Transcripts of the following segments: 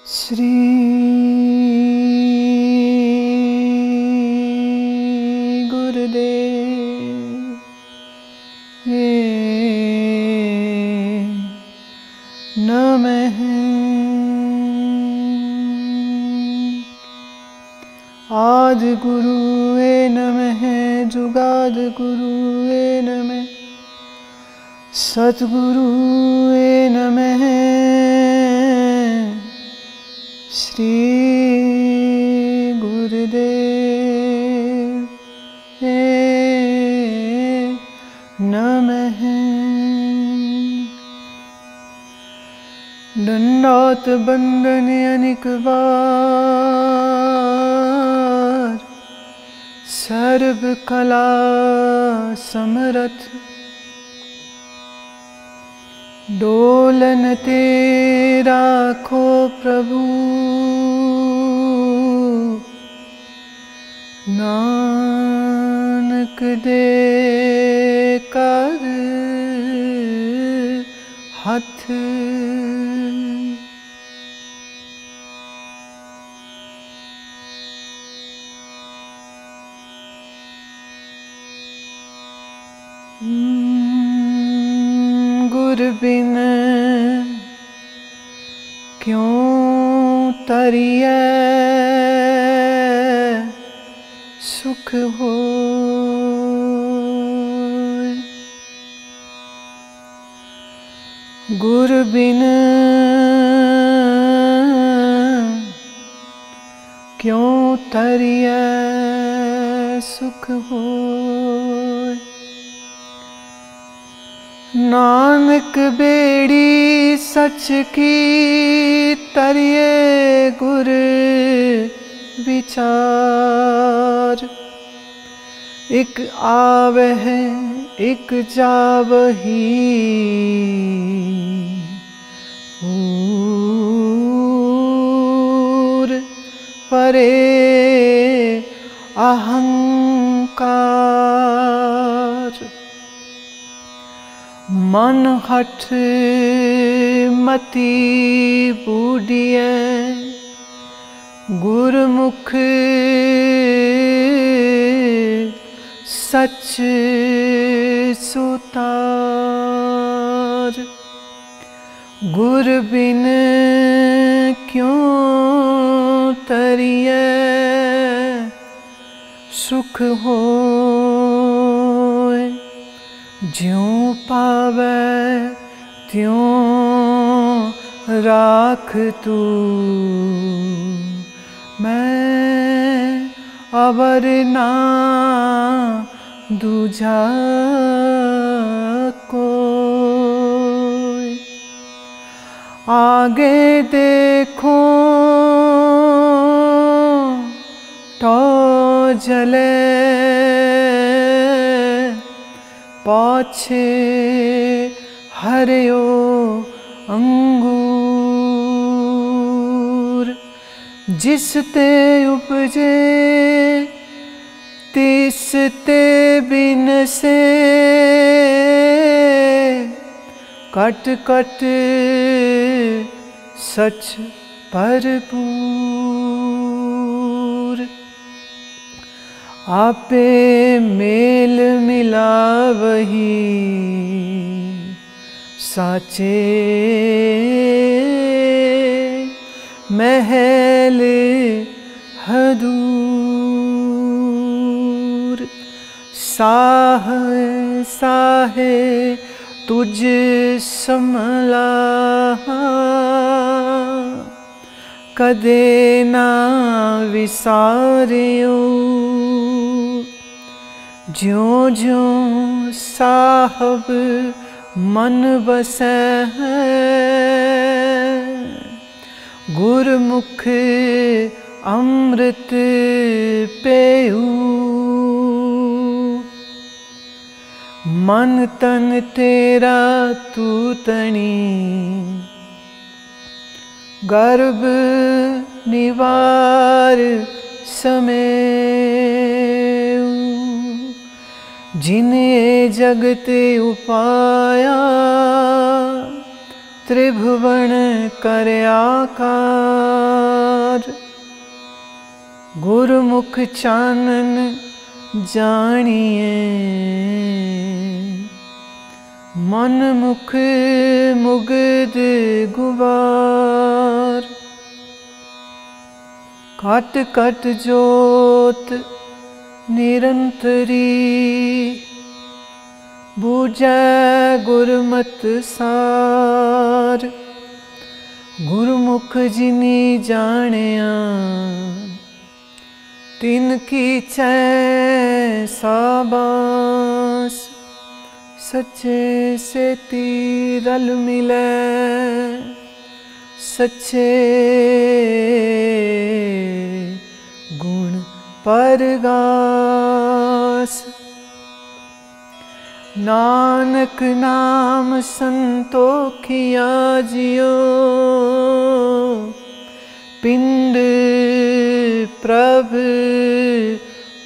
श्री गुरुदेव नमः। आदि गुरुवे नमः, जुगादि गुरुवे नमः, सद्गुरुवे नमः। श्री गुरुदेव नमः। दंडौत बंदन अनेक बार, सर्व कला समरथ। डोलन तेरा खो प्रभु, नानक दे कर हाथ। गुर बिन क्यों तरिए सुख होय। गुर बिन क्यों तरिए सुख होय। नानक बेड़ी सच की तरिए गुर विचार। एक आवह एक जावही, पूर परे अहंकार। मन हठ मति बूढ़िए, गुरमुख सच सुतार। गुर बिन क्यों तरिए सुख होय। ज्यों पावे त्यों राख तू, मैं अवर ना दूजा कोई। आगे देखो तो जले, पाछे हरियो अंगूर। जिसते उपजे तिसते बिन से, कट कट सच भरपूर। आपे मेल मिलावही, साचे महल हदूर। साह साहे तुझ समला, कदे ना विसारियो। ज्यों ज्यों साहब मन बसै, गुरमुख अमृत पेऊ। मन तन तेरा तू तणी, गर्भ निवार समेऊ। जिन्हें जगत उपाया, त्रिभुवन कर आकार, गुरुमुख चानन जानिए, मन मुख मुग्ध गुबार। काट काट जोत निरंतरी, बूझै गुरमत सार। गुरुमुख जिनी जानिया, तिनकी चै साबास। सच्चे सेती रल मिलै, सच्चे गुण परगास। नानक नाम संतोखिया जियो, पिंड प्रभ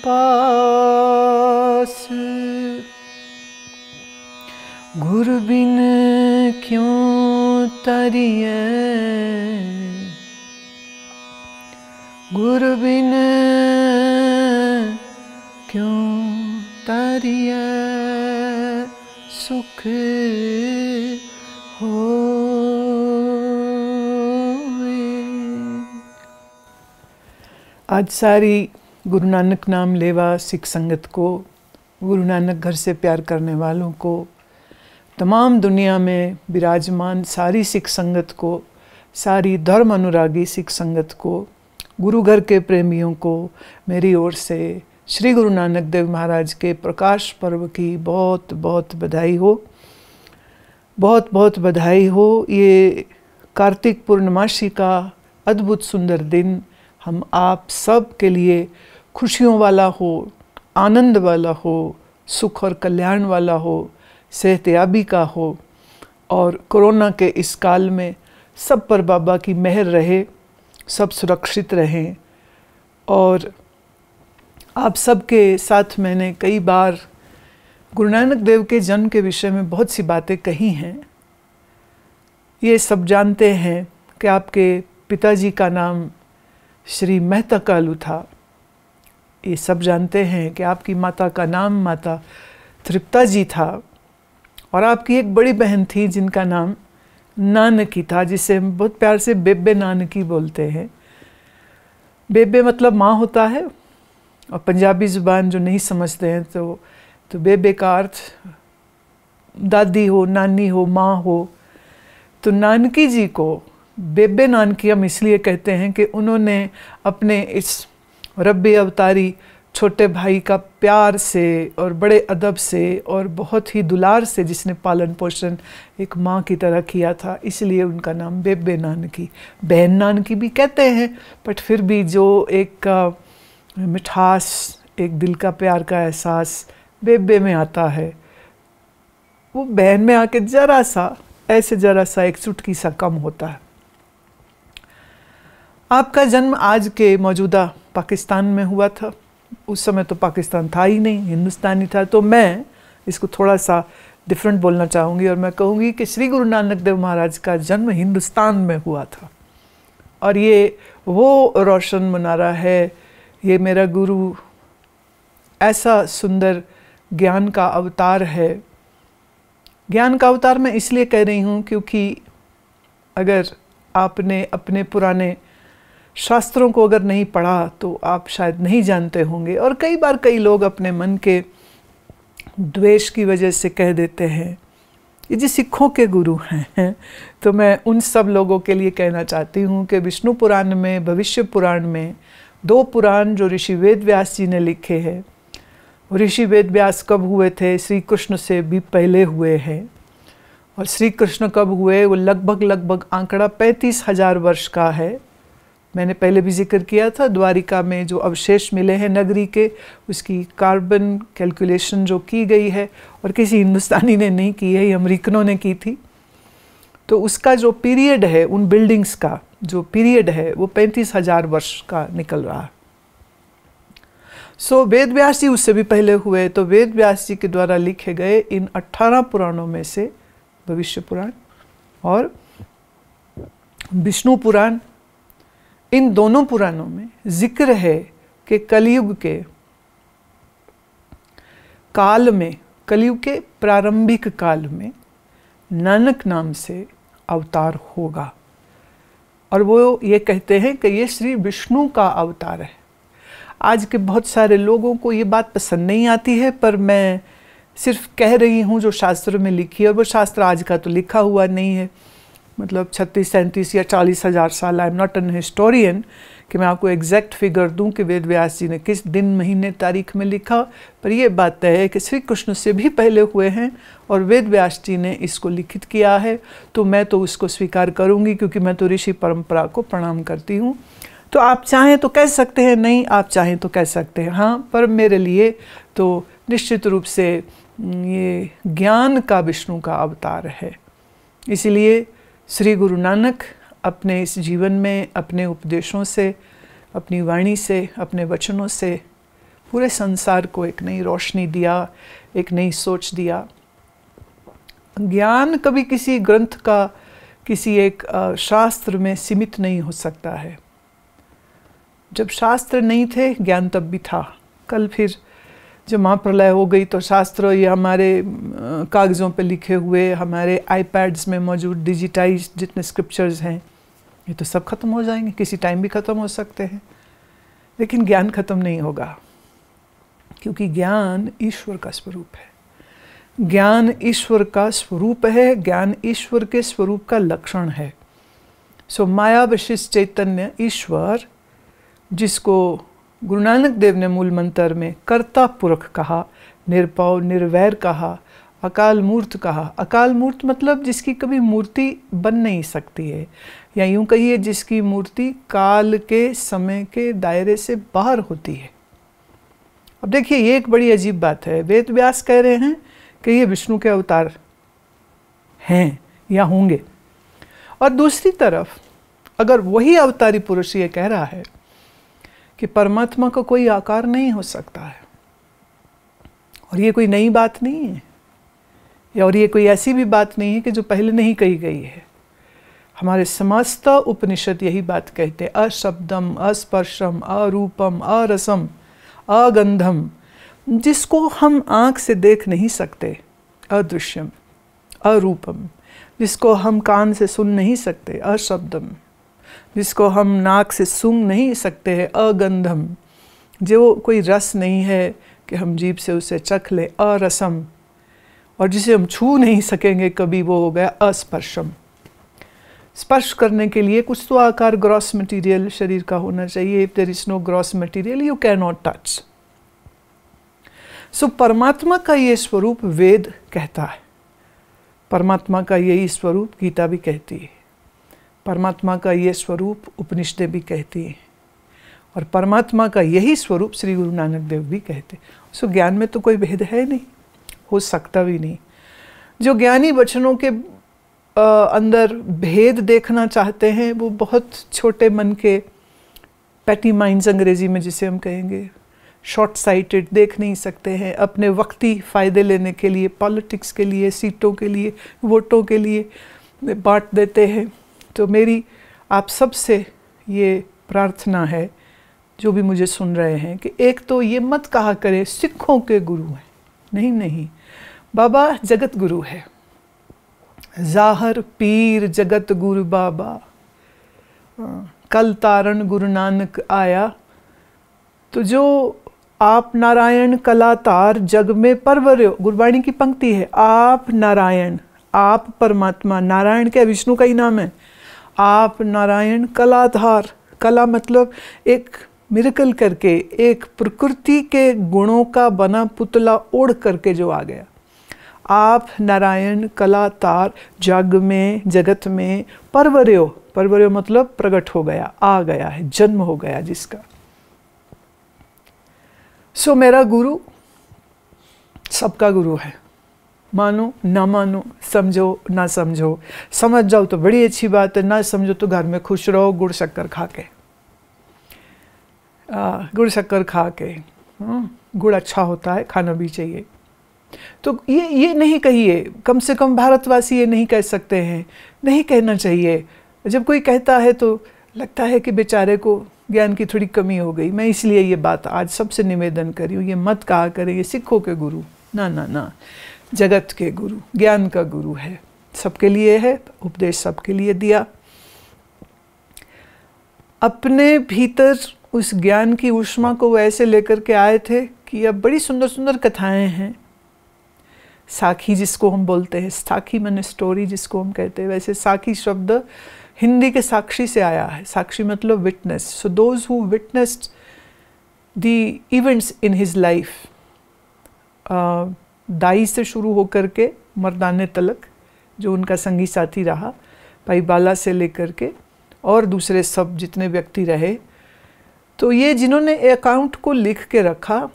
पास। गुरु बिन क्यों तरिए, गुरु बिन क्यों तरिए, सुख होए। आज सारी गुरु नानक नाम लेवा सिख संगत को, गुरु नानक घर से प्यार करने वालों को, तमाम दुनिया में विराजमान सारी सिख संगत को, सारी धर्म अनुरागी सिख संगत को, गुरु घर के प्रेमियों को मेरी ओर से श्री गुरु नानक देव महाराज के प्रकाश पर्व की बहुत बहुत बधाई हो, बहुत बहुत बधाई हो। ये कार्तिक पूर्णमासी का अद्भुत सुंदर दिन हम आप सब के लिए खुशियों वाला हो, आनंद वाला हो, सुख और कल्याण वाला हो, सेहतयाबी का हो, और कोरोना के इस काल में सब पर बाबा की मेहर रहे, सब सुरक्षित रहें। और आप सबके साथ मैंने कई बार गुरु नानक देव के जन्म के विषय में बहुत सी बातें कही हैं। ये सब जानते हैं कि आपके पिताजी का नाम श्री मेहता कालू था। ये सब जानते हैं कि आपकी माता का नाम माता तृप्ता जी था, और आपकी एक बड़ी बहन थी जिनका नाम नानकी था, जिसे हम बहुत प्यार से बेबे नानकी बोलते हैं। बेबे मतलब माँ होता है, और पंजाबी ज़ुबान जो नहीं समझते हैं तो बेबे का अर्थ दादी हो, नानी हो, माँ हो। तो नानकी जी को बेबे नानकी हम इसलिए कहते हैं कि उन्होंने अपने इस रब्बे अवतारी छोटे भाई का प्यार से और बड़े अदब से और बहुत ही दुलार से जिसने पालन पोषण एक माँ की तरह किया था, इसलिए उनका नाम बेबे नानकी। बहन नानकी भी कहते हैं, बट फिर भी जो एक मिठास, एक दिल का प्यार का एहसास बेबे में आता है, वो बहन में आके जरा सा एक चुटकी सा कम होता है। आपका जन्म आज के मौजूदा पाकिस्तान में हुआ था। उस समय तो पाकिस्तान था ही नहीं, हिंदुस्तानी था। तो मैं इसको थोड़ा सा डिफरेंट बोलना चाहूँगी और मैं कहूँगी कि श्री गुरु नानक देव महाराज का जन्म हिंदुस्तान में हुआ था, और ये वो रोशन मनारा है, ये मेरा गुरु ऐसा सुंदर ज्ञान का अवतार है। ज्ञान का अवतार मैं इसलिए कह रही हूँ क्योंकि अगर आपने अपने पुराने शास्त्रों को अगर नहीं पढ़ा तो आप शायद नहीं जानते होंगे, और कई बार कई लोग अपने मन के द्वेष की वजह से कह देते हैं ये जी सिखों के गुरु हैं। तो मैं उन सब लोगों के लिए कहना चाहती हूँ कि विष्णु पुराण में, भविष्य पुराण में, दो पुराण जो ऋषि वेद व्यास जी ने लिखे हैं, ऋषि वेद व्यास कब हुए थे? श्री कृष्ण से भी पहले हुए हैं। और श्री कृष्ण कब हुए? वो लगभग आंकड़ा 35,000 वर्ष का है। मैंने पहले भी जिक्र किया था, द्वारिका में जो अवशेष मिले हैं नगरी के, उसकी कार्बन कैलकुलेशन जो की गई है, और किसी हिंदुस्तानी ने नहीं की है, अमेरिकनों ने की थी, तो उसका जो पीरियड है, उन बिल्डिंग्स का जो पीरियड है, वो 35,000 वर्ष का निकल रहा है। सो वेद व्यास जी उससे भी पहले हुए। तो वेद व्यास जी के द्वारा लिखे गए इन 18 पुराणों में से भविष्य पुराण और विष्णु पुराण, इन दोनों पुराणों में जिक्र है कि कलयुग के काल में, कलयुग के प्रारंभिक काल में नानक नाम से अवतार होगा। और वो ये कहते हैं कि ये श्री विष्णु का अवतार है। आज के बहुत सारे लोगों को ये बात पसंद नहीं आती है, पर मैं सिर्फ कह रही हूँ जो शास्त्र में लिखी है, और वो शास्त्र आज का तो लिखा हुआ नहीं है, मतलब 36, 37 या 40,000 साल। I am not an historian कि मैं आपको एग्जैक्ट फिगर दूं कि वेद व्यास जी ने किस दिन, महीने, तारीख में लिखा, पर यह बात तय है कि श्री कृष्ण से भी पहले हुए हैं और वेद व्यास जी ने इसको लिखित किया है। तो मैं तो उसको स्वीकार करूंगी, क्योंकि मैं तो ऋषि परंपरा को प्रणाम करती हूँ। तो आप चाहें तो कह सकते हैं, नहीं आप चाहें तो कह सकते हैं, हाँ, पर मेरे लिए तो निश्चित रूप से ये ज्ञान का विष्णु का अवतार है। इसलिए श्री गुरु नानक अपने इस जीवन में अपने उपदेशों से, अपनी वाणी से, अपने वचनों से पूरे संसार को एक नई रोशनी दिया, एक नई सोच दिया। ज्ञान कभी किसी ग्रंथ का, किसी एक शास्त्र में सीमित नहीं हो सकता है। जब शास्त्र नहीं थे, ज्ञान तब भी था। कल फिर जब महाप्रलय हो गई तो शास्त्र ये हमारे कागज़ों पे लिखे हुए, हमारे आईपैड्स में मौजूद डिजिटाइज जितने स्क्रिप्चर्स हैं, ये तो सब खत्म हो जाएंगे, किसी टाइम भी ख़त्म हो सकते हैं। लेकिन ज्ञान ख़त्म नहीं होगा, क्योंकि ज्ञान ईश्वर का स्वरूप है। ज्ञान ईश्वर का स्वरूप है, ज्ञान ईश्वर के स्वरूप का लक्षण है। सो माया विशिष्ट चैतन्य ईश्वर, जिसको गुरु नानक देव ने मूल मंत्र में कर्ता पुरख कहा, निरपौ निर्वैर कहा, अकाल मूर्त कहा। अकाल मूर्त मतलब जिसकी कभी मूर्ति बन नहीं सकती है, या यूं कहिए जिसकी मूर्ति काल के, समय के दायरे से बाहर होती है। अब देखिए, ये एक बड़ी अजीब बात है। वेद व्यास कह रहे हैं कि ये विष्णु के अवतार हैं या होंगे, और दूसरी तरफ अगर वही अवतारी पुरुष ये कह रहा है कि परमात्मा का कोई आकार नहीं हो सकता है, और ये कोई नई बात नहीं है, और ये कोई ऐसी भी बात नहीं है कि जो पहले नहीं कही गई है। हमारे समस्त उपनिषद यही बात कहते हैं, अशब्दम, अस्पर्शम, अरूपम, अरसम, अगंधम, जिसको हम आँख से देख नहीं सकते, अदृश्यम, अरूपम, जिसको हम कान से सुन नहीं सकते, अशब्दम, जिसको हम नाक से सूंघ नहीं सकते हैं, अगंधम, जो कोई रस नहीं है कि हम जीभ से उसे चख ले, अरसम, और जिसे हम छू नहीं सकेंगे कभी, वो हो गया अस्पर्शम। स्पर्श करने के लिए कुछ तो आकार, ग्रॉस मटेरियल शरीर का होना चाहिए। If there is no gross material you can not touch. So परमात्मा का ये स्वरूप वेद कहता है, परमात्मा का यही स्वरूप गीता भी कहती है, परमात्मा का ये स्वरूप उपनिषदें भी कहती हैं, और परमात्मा का यही स्वरूप श्री गुरु नानक देव भी कहते हैं। सो ज्ञान में तो कोई भेद है नहीं, हो सकता भी नहीं। जो ज्ञानी वचनों के अंदर भेद देखना चाहते हैं, वो बहुत छोटे मन के, पैटी माइंड्स अंग्रेजी में जिसे हम कहेंगे, शॉर्ट साइटेड, देख नहीं सकते हैं, अपने वक्ती फ़ायदे लेने के लिए, पॉलिटिक्स के लिए, सीटों के लिए, वोटों के लिए बांट देते हैं। तो मेरी आप सब से ये प्रार्थना है, जो भी मुझे सुन रहे हैं, कि एक तो ये मत कहा करें सिखों के गुरु हैं। नहीं नहीं, बाबा जगत गुरु है, ज़ाहर पीर जगत गुरु बाबा, कल तारण गुरु नानक आया। तो जो आप नारायण कलातार जग में परवरो, गुरबाणी की पंक्ति है, आप नारायण, आप परमात्मा, नारायण क्या विष्णु का ही नाम है, आप नारायण कलाधार, कला मतलब एक मिरेकल करके, एक प्रकृति के गुणों का बना पुतला ओढ़ करके जो आ गया। आप नारायण कलातार जग में, जगत में परवरो, परवरो मतलब प्रकट हो गया, आ गया है, जन्म हो गया जिसका। सो मेरा गुरु सबका गुरु है, मानो ना मानो, समझो ना समझो, समझ जाओ तो बड़ी अच्छी बात है, ना समझो तो घर में खुश रहो गुड़ शक्कर खा के, गुड़ शक्कर खा के। गुड़ अच्छा होता है, खाना भी चाहिए। तो ये नहीं कहिए, कम से कम भारतवासी ये नहीं कह सकते हैं, नहीं कहना चाहिए जब कोई कहता है तो लगता है कि बेचारे को ज्ञान की थोड़ी कमी हो गई। मैं इसलिए ये बात आज सबसे निवेदन करी हूँ, ये मत कहा करें ये सिखों के गुरु, ना ना ना, जगत के गुरु, ज्ञान का गुरु है, सबके लिए है, उपदेश सबके लिए दिया। अपने भीतर उस ज्ञान की ऊष्मा को वैसे लेकर के आए थे कि अब बड़ी सुंदर सुंदर कथाएं हैं। साखी जिसको हम बोलते हैं, साखी माने स्टोरी जिसको हम कहते हैं, वैसे साखी शब्द हिंदी के साक्षी से आया है। साक्षी मतलब witness. So those who witnessed the events in his life, दाई से शुरू होकर के मर्दाने तलक जो उनका संगी साथी रहा, भाई बाला से लेकर के और दूसरे सब जितने व्यक्ति रहे, तो ये जिन्होंने अकाउंट को लिख के रखा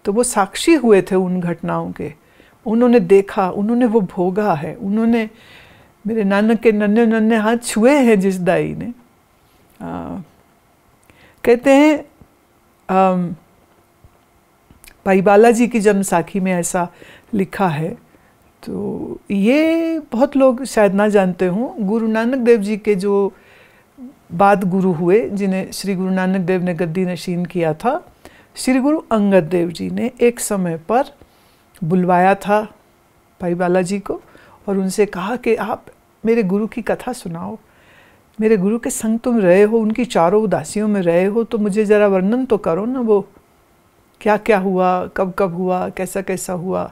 तो वो साक्षी हुए थे उन घटनाओं के। उन्होंने देखा, उन्होंने वो भोगा है, उन्होंने मेरे नानक के नन्हे नन्हे हाथ छुए हैं जिस दाई ने। कहते हैं भाई बालाजी की जन्म साखी में ऐसा लिखा है। तो ये बहुत लोग शायद ना जानते हों, गुरु नानक देव जी के जो बाद गुरु हुए, जिन्हें श्री गुरु नानक देव ने गद्दी नशीन किया था, श्री गुरु अंगद देव जी ने एक समय पर बुलवाया था भाई बालाजी को और उनसे कहा कि आप मेरे गुरु की कथा सुनाओ, मेरे गुरु के संग तुम रहे हो, उनकी चारों उदासियों में रहे हो, तो मुझे ज़रा वर्णन तो करो ना, वो क्या क्या हुआ, कब कब हुआ, कैसा कैसा हुआ।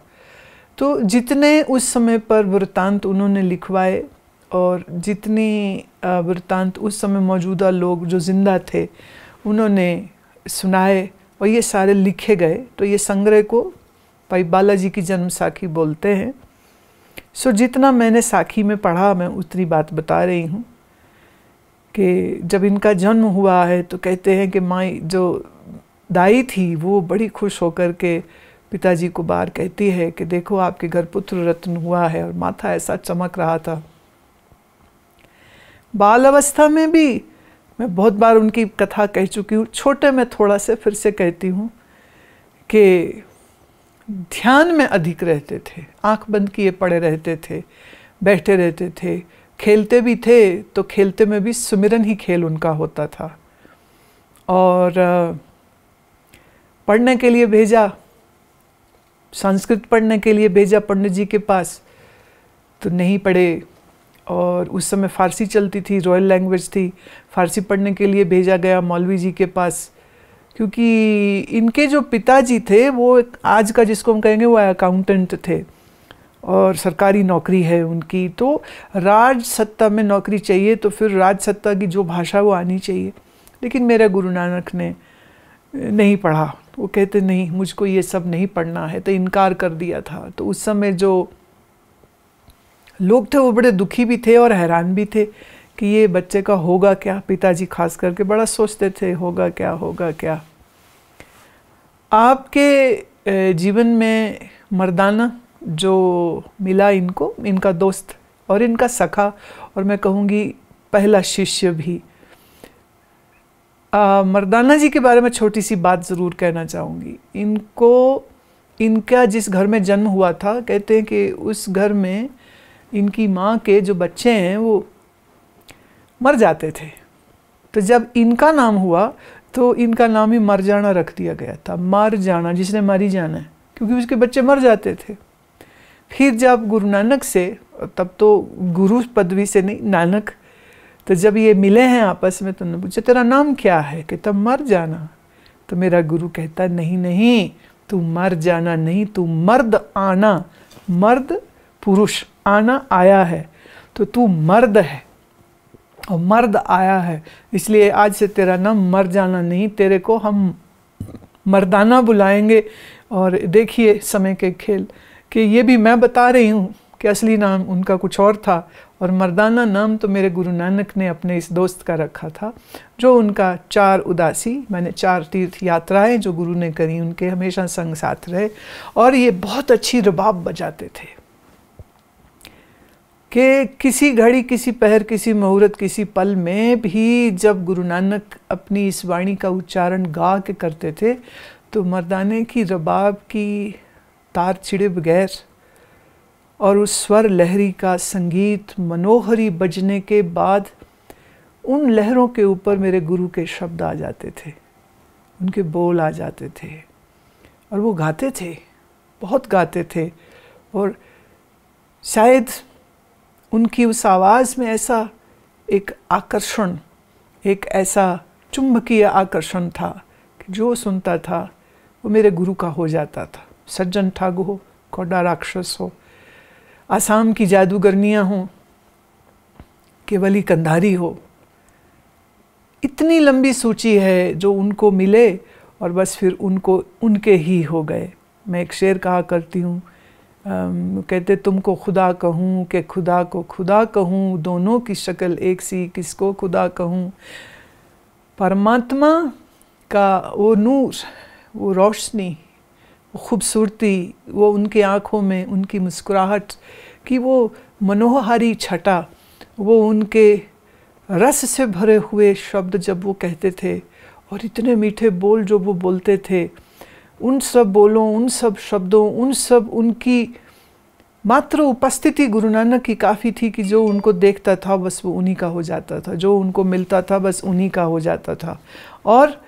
तो जितने उस समय पर वृत्तांत उन्होंने लिखवाए और जितनी वृत्तांत उस समय मौजूदा लोग जो जिंदा थे उन्होंने सुनाए और ये सारे लिखे गए, तो ये संग्रह को भाई बालाजी की जन्म साखी बोलते हैं। सो जितना मैंने साखी में पढ़ा मैं उतनी बात बता रही हूँ कि जब इनका जन्म हुआ है तो कहते हैं कि माई जो दाई थी वो बड़ी खुश होकर के पिताजी को बाहर कहती है कि देखो आपके घर पुत्र रत्न हुआ है, और माथा ऐसा चमक रहा था। बाल अवस्था में भी मैं बहुत बार उनकी कथा कह चुकी हूँ, छोटे में थोड़ा से फिर से कहती हूँ कि ध्यान में अधिक रहते थे, आंख बंद किए पड़े रहते थे, बैठे रहते थे, खेलते भी थे तो खेलते में भी सुमिरन ही खेल उनका होता था। और पढ़ने के लिए भेजा, संस्कृत पढ़ने के लिए भेजा पंडित जी के पास, तो नहीं पढ़े। और उस समय फ़ारसी चलती थी, रॉयल लैंग्वेज थी, फ़ारसी पढ़ने के लिए भेजा गया मौलवी जी के पास, क्योंकि इनके जो पिताजी थे वो आज का जिसको हम कहेंगे वो अकाउंटेंट थे और सरकारी नौकरी है उनकी, तो राज सत्ता में नौकरी चाहिए तो फिर राज सत्ता की जो भाषा वो आनी चाहिए। लेकिन मेरे गुरु नानक ने नहीं पढ़ा, वो कहते नहीं मुझको ये सब नहीं पढ़ना है, तो इनकार कर दिया था। तो उस समय जो लोग थे वो बड़े दुखी भी थे और हैरान भी थे कि ये बच्चे का होगा क्या। पिताजी खास करके बड़ा सोचते थे होगा क्या, होगा क्या। आपके जीवन में मर्दाना जो मिला इनको, इनका दोस्त और इनका सखा, और मैं कहूँगी पहला शिष्य भी। मर्दाना जी के बारे में छोटी सी बात ज़रूर कहना चाहूँगी। इनका जिस घर में जन्म हुआ था, कहते हैं कि उस घर में इनकी माँ के जो बच्चे हैं वो मर जाते थे, तो जब इनका नाम हुआ तो इनका नाम ही मर जाना रख दिया गया था। मर जाना, जिसने मरी जाना है, क्योंकि उसके बच्चे मर जाते थे। फिर जब गुरु नानक से, तब तो गुरु पदवी से नहीं, नानक, तो जब ये मिले हैं आपस में तो उन्होंने पूछा तेरा नाम क्या है, कहता मर जाना। तो मेरा गुरु कहता नहीं नहीं, तू मर जाना नहीं, तू मर्द आना, मर्द पुरुष, आना आया है, तो तू मर्द है और मर्द आया है, इसलिए आज से तेरा नाम मर जाना नहीं, तेरे को हम मर्दाना बुलाएंगे। और देखिए समय के खेल कि ये भी मैं बता रही हूँ कि असली नाम उनका कुछ और था, और मर्दाना नाम तो मेरे गुरु नानक ने अपने इस दोस्त का रखा था, जो उनका 4 उदासी, मैंने 4 तीर्थ यात्राएं जो गुरु ने करी उनके हमेशा संग साथ रहे। और ये बहुत अच्छी रबाब बजाते थे कि किसी घड़ी, किसी पहर, किसी मुहूर्त, किसी पल में भी जब गुरु नानक अपनी इस वाणी का उच्चारण गा के करते थे तो मर्दाने की रबाब की तार छिड़े बगैर और उस स्वर लहरी का संगीत मनोहरी बजने के बाद उन लहरों के ऊपर मेरे गुरु के शब्द आ जाते थे, उनके बोल आ जाते थे, और वो गाते थे, बहुत गाते थे। और शायद उनकी उस आवाज़ में ऐसा एक आकर्षण, एक ऐसा चुंबकीय आकर्षण था कि जो सुनता था वो मेरे गुरु का हो जाता था। सज्जन ठाकु हो, कौड़ा राक्षस हो, आसाम की जादूगरनियाँ हों, केवली कंधारी हो, इतनी लंबी सूची है जो उनको मिले और बस फिर उनको उनके ही हो गए। मैं एक शेर कहा करती हूँ, कहते तुमको खुदा कहूँ कि खुदा को खुदा कहूँ, दोनों की शक्ल एक सी किसको खुदा कहूँ। परमात्मा का वो नूर, वो रोशनी, वो खूबसूरती, वो उनकी आँखों में उनकी मुस्कुराहट की वो मनोहारी छटा, वो उनके रस से भरे हुए शब्द जब वो कहते थे, और इतने मीठे बोल जो वो बोलते थे, उन सब बोलों, उन सब शब्दों, उन सब उनकी मात्र उपस्थिति गुरु नानक की काफ़ी थी कि जो उनको देखता था बस वो उन्हीं का हो जाता था, जो उनको मिलता था बस उन्हीं का हो जाता था। और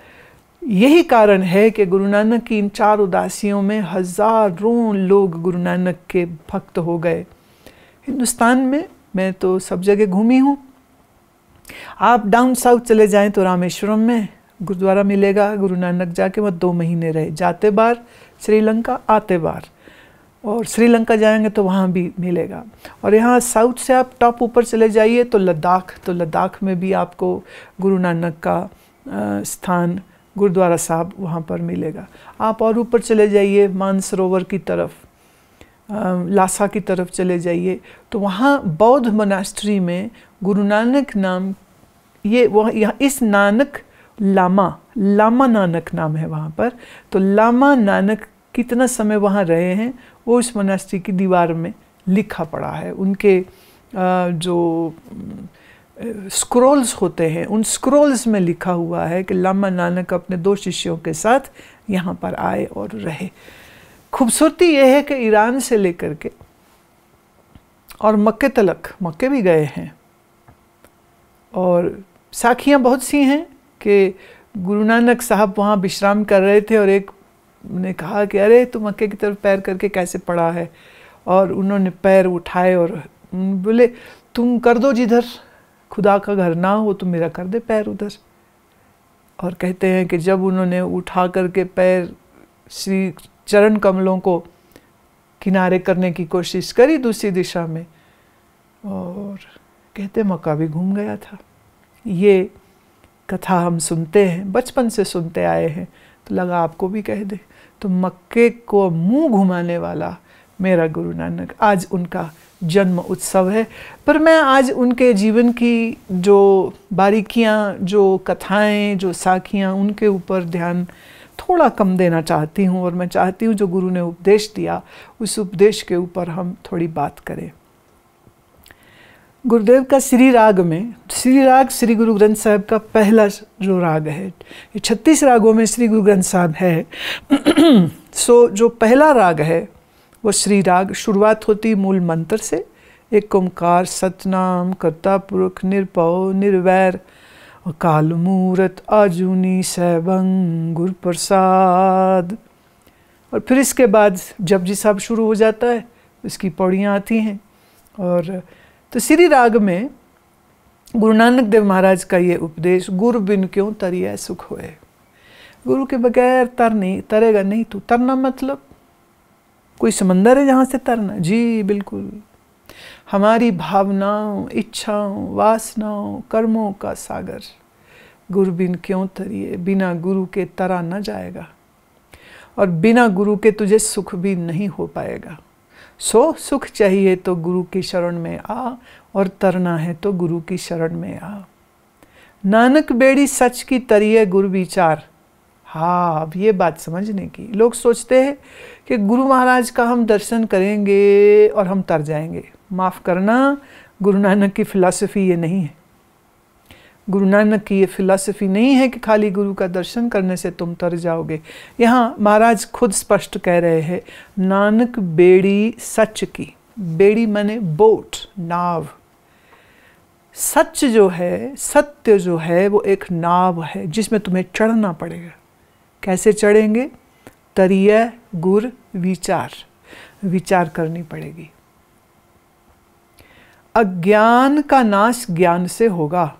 यही कारण है कि गुरु नानक की इन 4 उदासियों में हज़ारों लोग गुरु नानक के भक्त हो गए। हिंदुस्तान में मैं तो सब जगह घूमी हूँ। आप डाउन साउथ चले जाएं तो रामेश्वरम में गुरुद्वारा मिलेगा, गुरु नानक जाके वह 2 महीने रहे, जाते बार श्रीलंका, आते बार। और श्रीलंका जाएंगे तो वहाँ भी मिलेगा। और यहाँ साउथ से आप टॉप ऊपर चले जाइए तो लद्दाख में भी आपको गुरु नानक का स्थान, गुरुद्वारा साहब वहाँ पर मिलेगा। आप और ऊपर चले जाइए मानसरोवर की तरफ, लासा की तरफ चले जाइए तो वहाँ बौद्ध मोनास्ट्री में गुरु नानक नाम, ये वह यहाँ इस नानक लामा नानक नाम है वहाँ पर। तो लामा नानक कितना समय वहाँ रहे हैं वो उस मोनास्ट्री की दीवार में लिखा पड़ा है। उनके जो स्क्रोल्स होते हैं उन स्क्रोल्स में लिखा हुआ है कि लामा नानक अपने 2 शिष्यों के साथ यहाँ पर आए और रहे। खूबसूरती यह है कि ईरान से लेकर के और मक्के तलक, मक्के भी गए हैं, और साखियाँ बहुत सी हैं कि गुरु नानक साहब वहाँ विश्राम कर रहे थे और एक ने कहा कि अरे तू मक्के की तरफ पैर करके कैसे पड़ा है, और उन्होंने पैर उठाए और बोले तुम कर दो जिधर खुदा का घर ना हो तो मेरा कर दे पैर उधर। और कहते हैं कि जब उन्होंने उठा करके पैर श्री चरण कमलों को किनारे करने की कोशिश करी दूसरी दिशा में, और कहते मक्का भी घूम गया था। ये कथा हम सुनते हैं, बचपन से सुनते आए हैं, तो लगा आपको भी कह दे। तो मक्के को मुंह घुमाने वाला मेरा गुरु नानक, आज उनका जन्म उत्सव है। पर मैं आज उनके जीवन की जो बारीकियां, जो कथाएं, जो साखियां, उनके ऊपर ध्यान थोड़ा कम देना चाहती हूँ, और मैं चाहती हूँ जो गुरु ने उपदेश दिया उस उपदेश के ऊपर हम थोड़ी बात करें। गुरुदेव का श्री राग में, श्री राग श्री गुरु ग्रंथ साहब का पहला जो राग है, ये 36 रागों में श्री गुरु ग्रंथ साहब है। सो जो पहला राग है वो श्री राग, शुरुआत होती मूल मंत्र से, एक ओंकार सतनाम कर्ता पुरुष निरपौ निर्वैर काल मूरत आजूनी सैभं गुर प्रसाद। और फिर इसके बाद जपजी साहब शुरू हो जाता है, इसकी पौड़ियाँ आती हैं। और तो श्री राग में गुरु नानक देव महाराज का ये उपदेश, गुरु बिन क्यों तरिया सुख होए। गुरु के बगैर तरेगा नहीं। तो तरना मतलब कोई समंदर है जहाँ से तरना? जी बिल्कुल। हमारी भावनाओं, इच्छाओं, वासनाओं, कर्मों का सागर। गुरु बिन क्यों तरिए, बिना गुरु के तरा न जाएगा, और बिना गुरु के तुझे सुख भी नहीं हो पाएगा। सो सुख चाहिए तो गुरु की शरण में आ, और तरना है तो गुरु की शरण में आ। नानक बेड़ी सच की तरिए गुरु विचार। हाँ, अब ये बात समझने की। लोग सोचते हैं कि गुरु महाराज का हम दर्शन करेंगे और हम तर जाएंगे। माफ़ करना, गुरु नानक की फ़िलासफ़ी ये नहीं है। गुरु नानक की ये फ़िलासफ़ी नहीं है कि खाली गुरु का दर्शन करने से तुम तर जाओगे। यहाँ महाराज खुद स्पष्ट कह रहे हैं, नानक बेड़ी सच की। बेड़ी माने बोट, नाव। सच जो है, सत्य जो है, वो एक नाव है जिसमें तुम्हें चढ़ना पड़ेगा। कैसे चढ़ेंगे? तरिय गुर विचार, विचार करनी पड़ेगी। अज्ञान का नाश ज्ञान से होगा।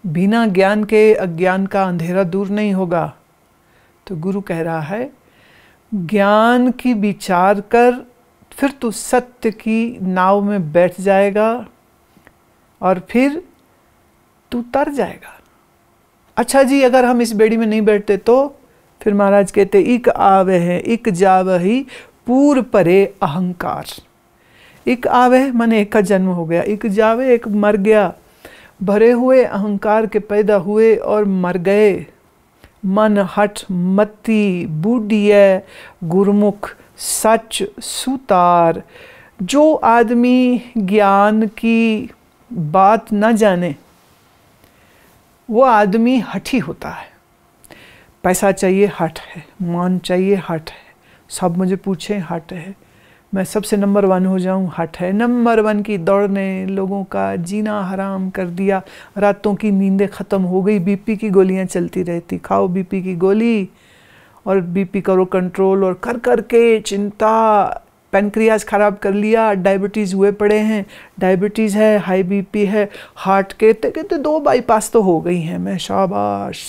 बिना ज्ञान के अज्ञान का अंधेरा दूर नहीं होगा। तो गुरु कह रहा है ज्ञान की विचार कर, फिर तू सत्य की नाव में बैठ जाएगा और फिर तू तर जाएगा। अच्छा जी, अगर हम इस बेड़ी में नहीं बैठते तो फिर महाराज कहते इक आवे है इक जावही पूर परे अहंकार। इक आवे माने एक का जन्म हो गया, इक जावे एक मर गया। भरे हुए अहंकार के पैदा हुए और मर गए। मन हठ मति बूढ़िय गुरमुख सच सुतार। जो आदमी ज्ञान की बात न जाने वो आदमी हठी होता है। पैसा चाहिए हठ है, मान चाहिए हठ है, सब मुझे पूछें हठ है, मैं सबसे नंबर 1 हो जाऊं हठ है। नंबर 1 की दौड़ ने लोगों का जीना हराम कर दिया। रातों की नींदें ख़त्म हो गई, बीपी की गोलियां चलती रहती। खाओ बीपी की गोली और बीपी करो कंट्रोल, और कर कर के चिंता पैनक्रियाज ख़राब कर लिया। डायबिटीज़ हुए पड़े हैं, डायबिटीज़ है, हाई बीपी है, हार्ट के कहते 2 बाईपास तो हो गई हैं। मैं शाबाश,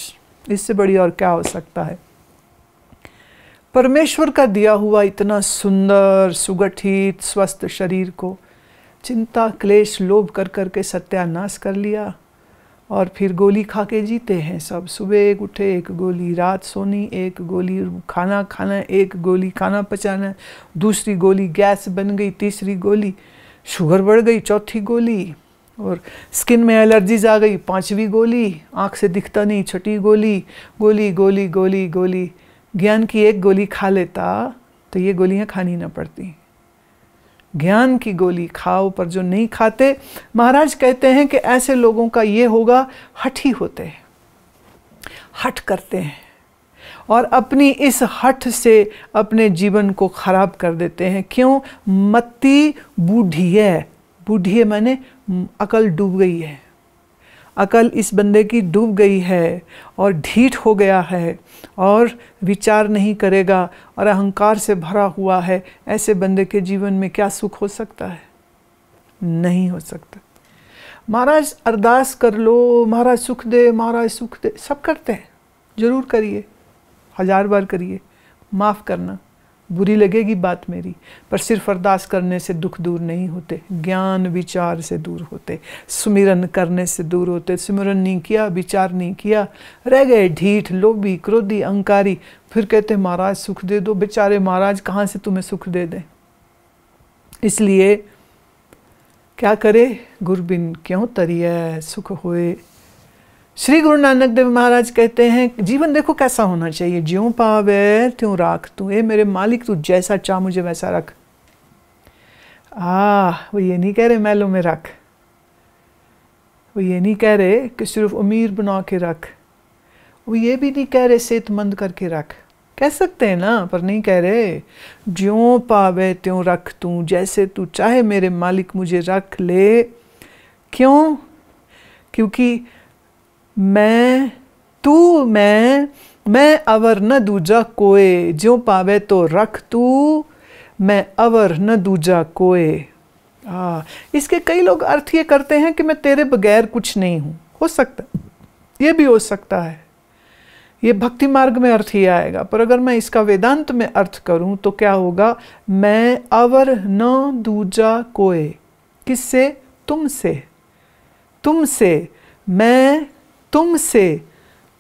इससे बड़ी और क्या हो सकता है। परमेश्वर का दिया हुआ इतना सुंदर सुगठित स्वस्थ शरीर को चिंता क्लेश लोभ कर कर के सत्यानाश कर लिया और फिर गोली खा के जीते हैं सब। सुबह उठे 1 गोली, रात सोनी 1 गोली, खाना खाना 1 गोली, खाना पचाना, दूसरी गोली गैस बन गई, तीसरी गोली शुगर बढ़ गई, चौथी गोली, और स्किन में एलर्जीज आ गई, 5वीं गोली, आँख से दिखता नहीं, 6ठी गोली। गोली गोली गोली गोली। ज्ञान की 1 गोली खा लेता तो ये गोलियां खानी ना पड़ती। ज्ञान की गोली खाओ, पर जो नहीं खाते, महाराज कहते हैं कि ऐसे लोगों का ये होगा, हठी होते हैं, हठ करते हैं और अपनी इस हठ से अपने जीवन को खराब कर देते हैं। क्यों? मति बूढ़ी है। बूढ़ी है माने अकल डूब गई है। अकल इस बंदे की डूब गई है और ढीठ हो गया है और विचार नहीं करेगा और अहंकार से भरा हुआ है। ऐसे बंदे के जीवन में क्या सुख हो सकता है? नहीं हो सकता। महाराज अरदास कर लो, महाराज सुख दे, महाराज सुख दे, सब करते हैं, जरूर करिए, 1000 बार करिए। माफ़ करना, बुरी लगेगी बात मेरी, पर सिर्फ अरदास करने से दुख दूर नहीं होते, ज्ञान विचार से दूर होते, सुमिरन करने से दूर होते। सुमिरन नहीं किया, विचार नहीं किया, रह गए ढीठ, लोभी, क्रोधी, अहंकारी। फिर कहते महाराज सुख दे दो। बेचारे महाराज कहाँ से तुम्हें सुख दे दें? इसलिए क्या करे? गुरबिन क्यों तरिय सुख होए। श्री गुरु नानक देव महाराज कहते हैं जीवन देखो कैसा होना चाहिए। ज्यों पावे त्यों राख तू। ए मेरे मालिक, तू जैसा चाह मुझे वैसा रख। वो ये नहीं कह रहे मैलों में रख, वो ये नहीं कह रहे कि सिर्फ अमीर बना के रख, वो ये भी नहीं कह रहे सेहतमंद करके रख। कह सकते हैं ना, पर नहीं कह रहे। ज्यों पावे त्यों रख तू, जैसे तू चाहे मेरे मालिक मुझे रख ले। क्यों? क्योंकि मैं अवर न दूजा कोय। ज्यों पावे तो रख तू, मैं अवर न दूजा कोय। इसके कई लोग अर्थ ये करते हैं कि मैं तेरे बगैर कुछ नहीं हूँ। हो सकता, ये भी हो सकता है, ये भक्ति मार्ग में अर्थ ही आएगा। पर अगर मैं इसका वेदांत में अर्थ करूँ तो क्या होगा? मैं अवर न दूजा कोय। किससे? तुमसे। तुमसे, मैं तुमसे,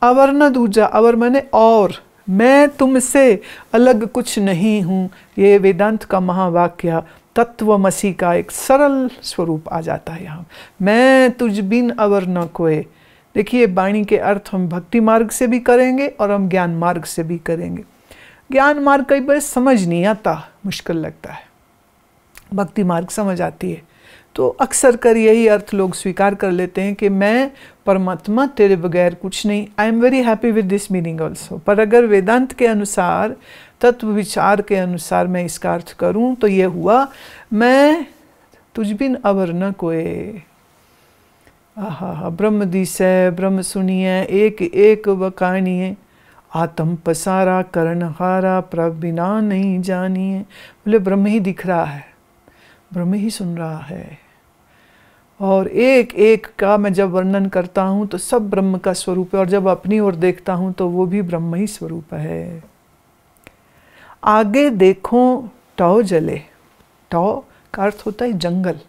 अवर न दूजा, अवर माने और, मैं तुमसे अलग कुछ नहीं हूँ। ये वेदांत का महावाक्य तत्वमसी का एक सरल स्वरूप आ जाता है यहाँ। मैं तुझ बिन अवर न कोय। देखिए, वाणी के अर्थ हम भक्ति मार्ग से भी करेंगे और हम ज्ञान मार्ग से भी करेंगे। ज्ञान मार्ग कई बार समझ नहीं आता, मुश्किल लगता है, भक्ति मार्ग समझ आती है। तो अक्सर कर यही अर्थ लोग स्वीकार कर लेते हैं कि मैं परमात्मा तेरे बगैर कुछ नहीं। I am very happy with this meaning also. पर अगर वेदांत के अनुसार, तत्व विचार के अनुसार मैं इसका अर्थ करूं तो ये हुआ, मैं तुझ बिन अवर न कोय। आहा ब्रह्म दिसै ब्रह्म सुनिए एक एक बकानिए, आत्म पसारा करण हारा प्रभ बिना नहीं जानिए। बोले ब्रह्म ही दिख रहा है, ब्रह्म ही सुन रहा है, और एक एक का मैं जब वर्णन करता हूँ तो सब ब्रह्म का स्वरूप है, और जब अपनी ओर देखता हूँ तो वो भी ब्रह्म ही स्वरूप है। आगे देखो टौ जले, टौ का अर्थ होता है जंगल।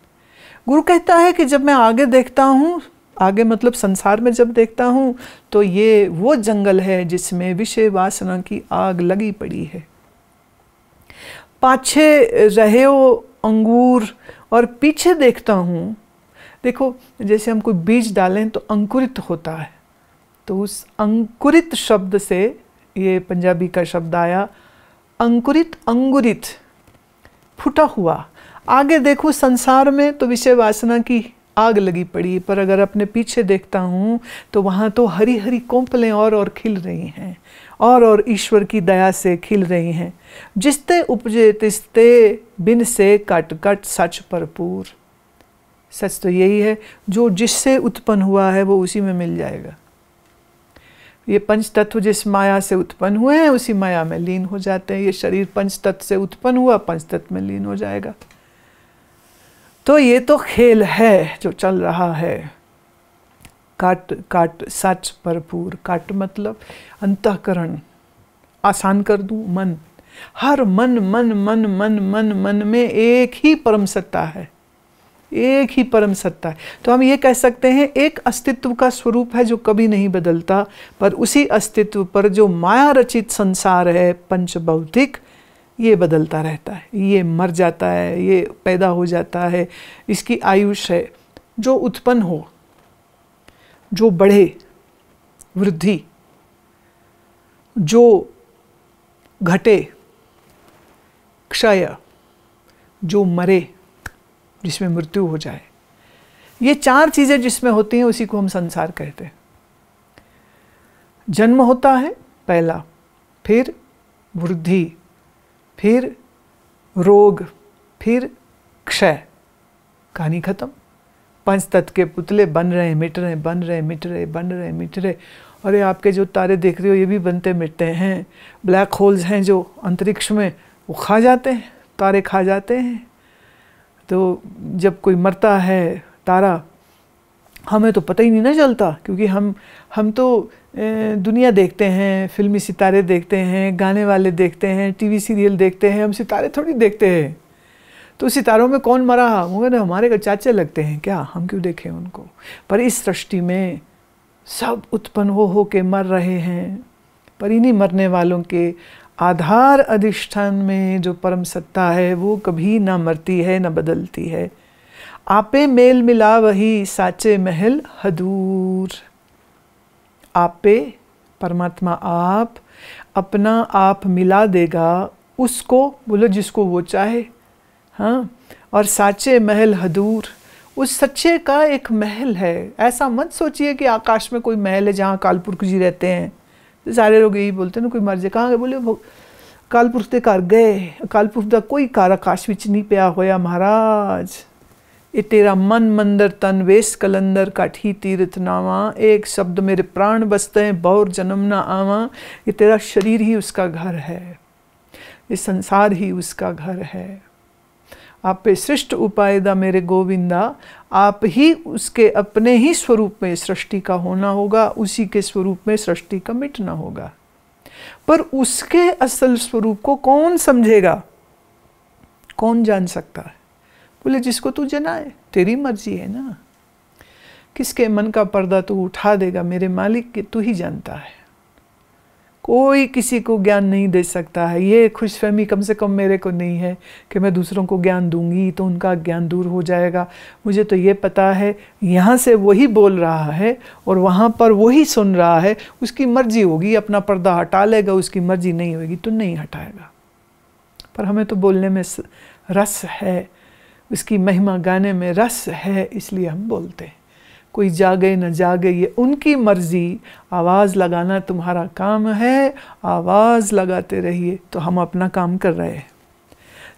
गुरु कहता है कि जब मैं आगे देखता हूँ, आगे मतलब संसार में जब देखता हूँ, तो ये वो जंगल है जिसमें विषय वासना की आग लगी पड़ी है। पाछे रहे हो अंगूर, और पीछे देखता हूँ, देखो जैसे हम कोई बीज डालें तो अंकुरित होता है, तो उस अंकुरित शब्द से ये पंजाबी का शब्द आया, अंकुरित अंगुरित, फूटा हुआ। आगे देखो संसार में तो विषय वासना की आग लगी पड़ी, पर अगर अपने पीछे देखता हूँ तो वहाँ तो हरी हरी कोंपलें और खिल रही हैं, और ईश्वर की दया से खिल रही हैं। जिसते उपजे तिसते बिन से कट कट सच भरपूर। सच तो यही है, जो जिससे उत्पन्न हुआ है वो उसी में मिल जाएगा। ये पंच तत्व जिस माया से उत्पन्न हुए हैं उसी माया में लीन हो जाते हैं। ये शरीर पंच तत्व से उत्पन्न हुआ, पंच तत्व में लीन हो जाएगा। तो ये तो खेल है जो चल रहा है। काट काट सच भरपूर, काट मतलब अंतःकरण, आसान कर दूं मन। हर मन मन मन मन मन मन में एक ही परम सत्ता है, एक ही परम सत्ता है। तो हम ये कह सकते हैं एक अस्तित्व का स्वरूप है जो कभी नहीं बदलता, पर उसी अस्तित्व पर जो माया रचित संसार है पंचभौतिक, ये बदलता रहता है, ये मर जाता है, ये पैदा हो जाता है। इसकी आयुष है, जो उत्पन्न हो, जो बढ़े, वृद्धि, जो घटे, क्षय, जो मरे, जिसमें मृत्यु हो जाए। ये चार चीजें जिसमें होती हैं उसी को हम संसार कहते हैं। जन्म होता है पहला, फिर वृद्धि, फिर रोग, फिर क्षय, कहानी खत्म। पंच तत्व के पुतले बन रहे हैं, मिट रहे हैं, बन रहे हैं, मिट रहे, बन रहे, मिट रहे। और ये आपके जो तारे देख रहे हो ये भी बनते मिटते हैं। ब्लैक होल्स हैं जो अंतरिक्ष में, वो खा जाते हैं, तारे खा जाते हैं। तो जब कोई मरता है तारा, हमें तो पता ही नहीं ना चलता, क्योंकि हम तो दुनिया देखते हैं, फिल्मी सितारे देखते हैं, गाने वाले देखते हैं, टीवी सीरियल देखते हैं, हम सितारे थोड़ी देखते हैं। तो सितारों में कौन मरा, मगर हमारे चाचे लगते हैं क्या, हम क्यों देखें उनको। पर इस सृष्टि में सब उत्पन्न हो के मर रहे हैं, पर इन्हीं मरने वालों के आधार अधिष्ठान में जो परम सत्ता है वो कभी ना मरती है ना बदलती है। आपे मेल मिला वही साचे महल हदूर। आपे परमात्मा आप अपना आप मिला देगा उसको, बोलो जिसको वो चाहे, हाँ। और साचे महल हदूर, उस सच्चे का एक महल है। ऐसा मत सोचिए कि आकाश में कोई महल है जहाँ कालपुरख जी रहते हैं। सारे लोग यही बोलते हैं ना, कोई मर जाए, कहाँ गए, बोले कालपुरख के घर गए, कालपुरख का कोई कार आकाश विच नहीं पिया होया महाराज। ये तेरा मन मंदिर तन वेश कलंदर काठी तीर्थ नावा, एक शब्द मेरे प्राण बसते हैं बहुर जन्म ना आवा। ये तेरा शरीर ही उसका घर है, ये संसार ही उसका घर है। आप पे सृष्ट उपायदा मेरे गोविंदा, आप ही उसके अपने ही स्वरूप में सृष्टि का होना होगा, उसी के स्वरूप में सृष्टि का मिटना होगा। पर उसके असल स्वरूप को कौन समझेगा, कौन जान सकता है। बोले जिसको तू जनाए, तेरी मर्जी है ना। किसके मन का पर्दा तू उठा देगा, मेरे मालिक के तू ही जानता है। कोई किसी को ज्ञान नहीं दे सकता है। ये खुशफहमी कम से कम मेरे को नहीं है कि मैं दूसरों को ज्ञान दूंगी तो उनका ज्ञान दूर हो जाएगा। मुझे तो ये पता है यहाँ से वही बोल रहा है और वहाँ पर वही सुन रहा है। उसकी मर्जी होगी, अपना पर्दा हटा लेगा, उसकी मर्जी नहीं होगी तो नहीं हटाएगा। पर हमें तो बोलने में रस है, उसकी महिमा गाने में रस है, इसलिए हम बोलते हैं। कोई जागे न जागे ये उनकी मर्जी, आवाज़ लगाना तुम्हारा काम है, आवाज़ लगाते रहिए। तो हम अपना काम कर रहे हैं।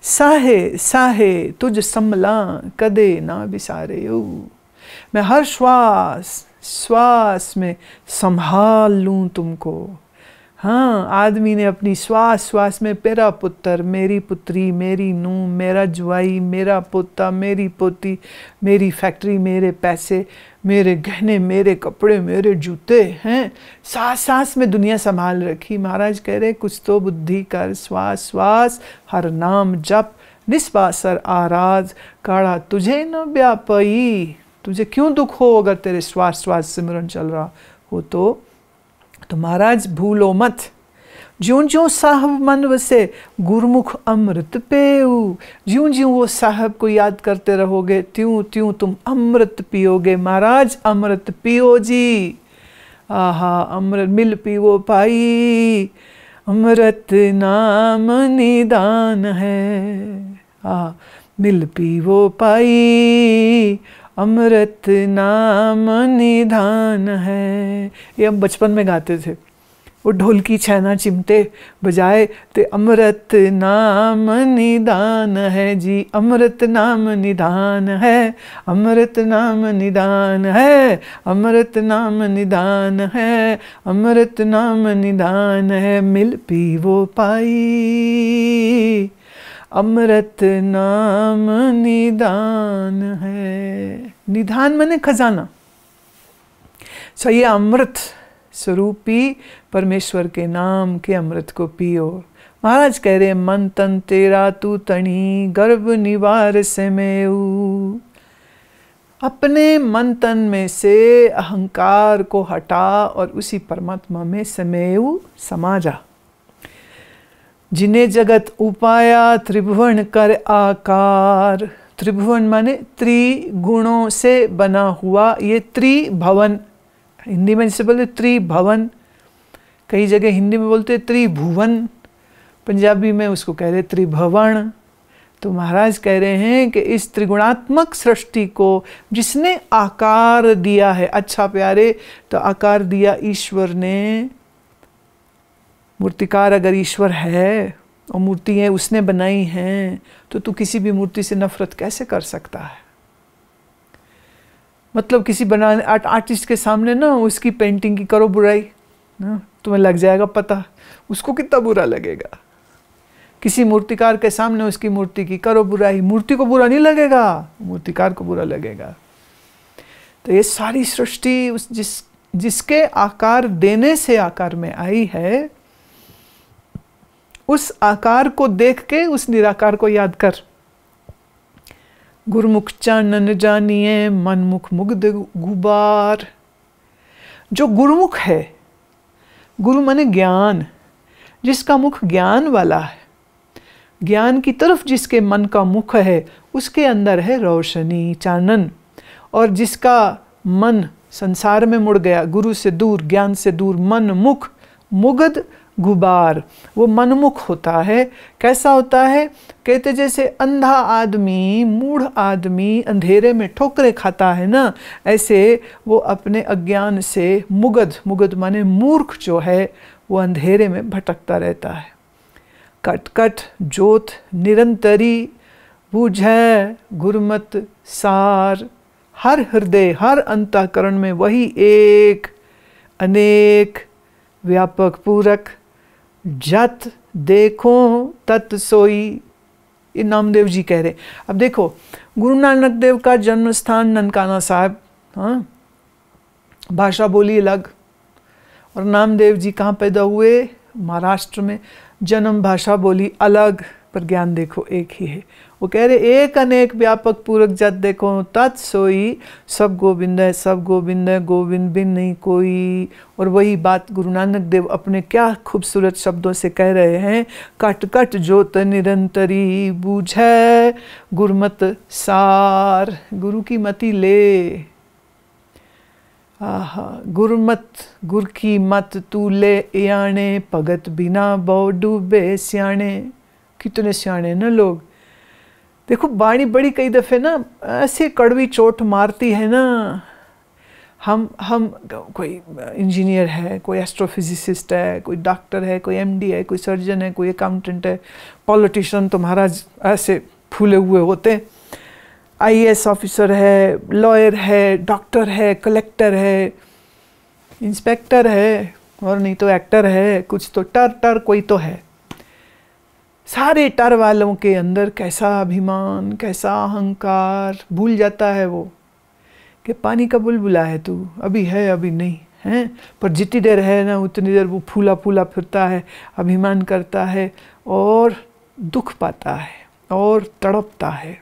साहे साहे तुझ सम्मला कदे ना बिसारे। मैं हर श्वास श्वास में संभाल लूँ तुमको। हाँ, आदमी ने अपनी श्वास श्वास में मेरा पुत्र, मेरी पुत्री, मेरी नूह, मेरा जुआई, मेरा पोता, मेरी पोती, मेरी फैक्ट्री, मेरे पैसे, मेरे गहने, मेरे कपड़े, मेरे जूते हैं, सांस सांस में दुनिया संभाल रखी। महाराज कह रहे कुछ तो बुद्धि कर, श्वास श्वास हर नाम जप, निस्वासर आराध, काढ़ा तुझे न व्यापई। तुझे क्यों दुख हो अगर तेरे श्वास श्वास सिमरन चल रहा हो तो महाराज भूलो मत। ज्यों ज्यों साहब मन वसे गुरमुख अमृत पेऊ। ज्यों ज्यों वो साहब को याद करते रहोगे त्यों त्यों तुम अमृत पियोगे। महाराज अमृत पियो जी। आहा, अमृत मिल पीवो पाई, अमृत नाम निदान है। आहा, मिल पीवो पाई, अमृत नाम निधान है। ये हम बचपन में गाते थे। वो ढोलकी छैना चिमटे बजाए ते अमृत नाम निदान है जी, अमृत नाम निदान है, अमृत नाम निदान है, अमृत नाम निदान है, अमृत नाम निदान है। मिल पीवो पाई, अमृत नाम निदान है। निधान माने खजाना। सो ये अमृत स्वरूपी परमेश्वर के नाम के अमृत को पियो। महाराज कह रहे मन तन तेरा तू तणी, गर्भ निवार से मेऊ। अपने मन तन में से अहंकार को हटा और उसी परमात्मा में समेऊ समा जा। जिन्हें जगत उपाया त्रिभुवन कर आकार। त्रिभुवन माने त्रिगुणों से बना हुआ, ये त्रिभवन। हिंदी में जैसे बोलते त्रिभवन, कई जगह हिंदी में बोलते त्रिभुवन, पंजाबी में उसको कह रहे त्रिभवन। तो महाराज कह रहे हैं कि इस त्रिगुणात्मक सृष्टि को जिसने आकार दिया है, अच्छा प्यारे, तो आकार दिया ईश्वर ने। मूर्तिकार अगर ईश्वर है और मूर्ति है उसने बनाई हैं, तो तू किसी भी मूर्ति से नफरत कैसे कर सकता है? मतलब किसी बनाने आर्टिस्ट के सामने ना उसकी पेंटिंग की करो बुराई ना, तुम्हें लग जाएगा पता, उसको कितना बुरा लगेगा। किसी मूर्तिकार के सामने उसकी मूर्ति की करो बुराई, मूर्ति को बुरा नहीं लगेगा, मूर्तिकार को बुरा लगेगा। तो ये सारी सृष्टि जिसके आकार देने से आकार में आई है, उस आकार को देख के उस निराकार को याद कर। गुरमुख चानन जानिए, मनमुख मुग्ध गुबार। जो गुरुमुख है, गुरु माने ज्ञान, जिसका मुख ज्ञान वाला है, ज्ञान की तरफ जिसके मन का मुख है, उसके अंदर है रोशनी, चानन। और जिसका मन संसार में मुड़ गया, गुरु से दूर, ज्ञान से दूर, मन मुख मुग्ध गुबार, वो मनमुख होता है। कैसा होता है? कहते जैसे अंधा आदमी, मूढ़ आदमी अंधेरे में ठोकरे खाता है ना, ऐसे वो अपने अज्ञान से मुग्ध, मुग्ध माने मूर्ख जो है, वो अंधेरे में भटकता रहता है। कट कट ज्योत निरंतरी, बूझै गुरमत सार। हर हृदय, हर अंतःकरण में वही एक, अनेक, व्यापक, पूरक, जत देखो तत् सोई। ये नामदेव जी कह रहे। अब देखो, गुरु नानक देव का जन्म स्थान ननकाना साहब, हाँ, भाषा बोली अलग, और नामदेव जी कहाँ पैदा हुए? महाराष्ट्र में। जन्म भाषा बोली अलग, पर ज्ञान देखो एक ही है। वो कह रहे एक अनेक व्यापक पूरक जत देखो तत् सोई। सब गोविंद है, सब गोविंद है, गोविंद बिन नहीं कोई। और वही बात गुरु नानक देव अपने क्या खूबसूरत शब्दों से कह रहे हैं। कट कट ज्योत निरंतरी, बूझै गुरमत सार। गुरु की मति ले। आहा, गुरमत, गुर की मत तू ले याने, भगत बिना बहु डूबे स्याणे। कितने स्याणे ना लोग। देखो बाणी बड़ी कई दफ़े ना ऐसे कड़वी चोट मारती है ना। हम कोई इंजीनियर है, कोई एस्ट्रोफिजिसिस्ट है, कोई डॉक्टर है, कोई एमडी है, कोई सर्जन है, कोई अकाउंटेंट है, पॉलिटिशियन तो महाराज ऐसे फूले हुए होते। IAS ऑफिसर है, लॉयर है, डॉक्टर है, कलेक्टर है, इंस्पेक्टर है, और नहीं तो एक्टर है, कुछ तो टर कोई तो है। सारे टर वालों के अंदर कैसा अभिमान, कैसा अहंकार, भूल जाता है वो कि पानी का बुलबुला है तू, अभी है अभी नहीं है, पर जितनी देर है ना उतनी देर वो फूला फूला फिरता है, अभिमान करता है और दुख पाता है और तड़पता है।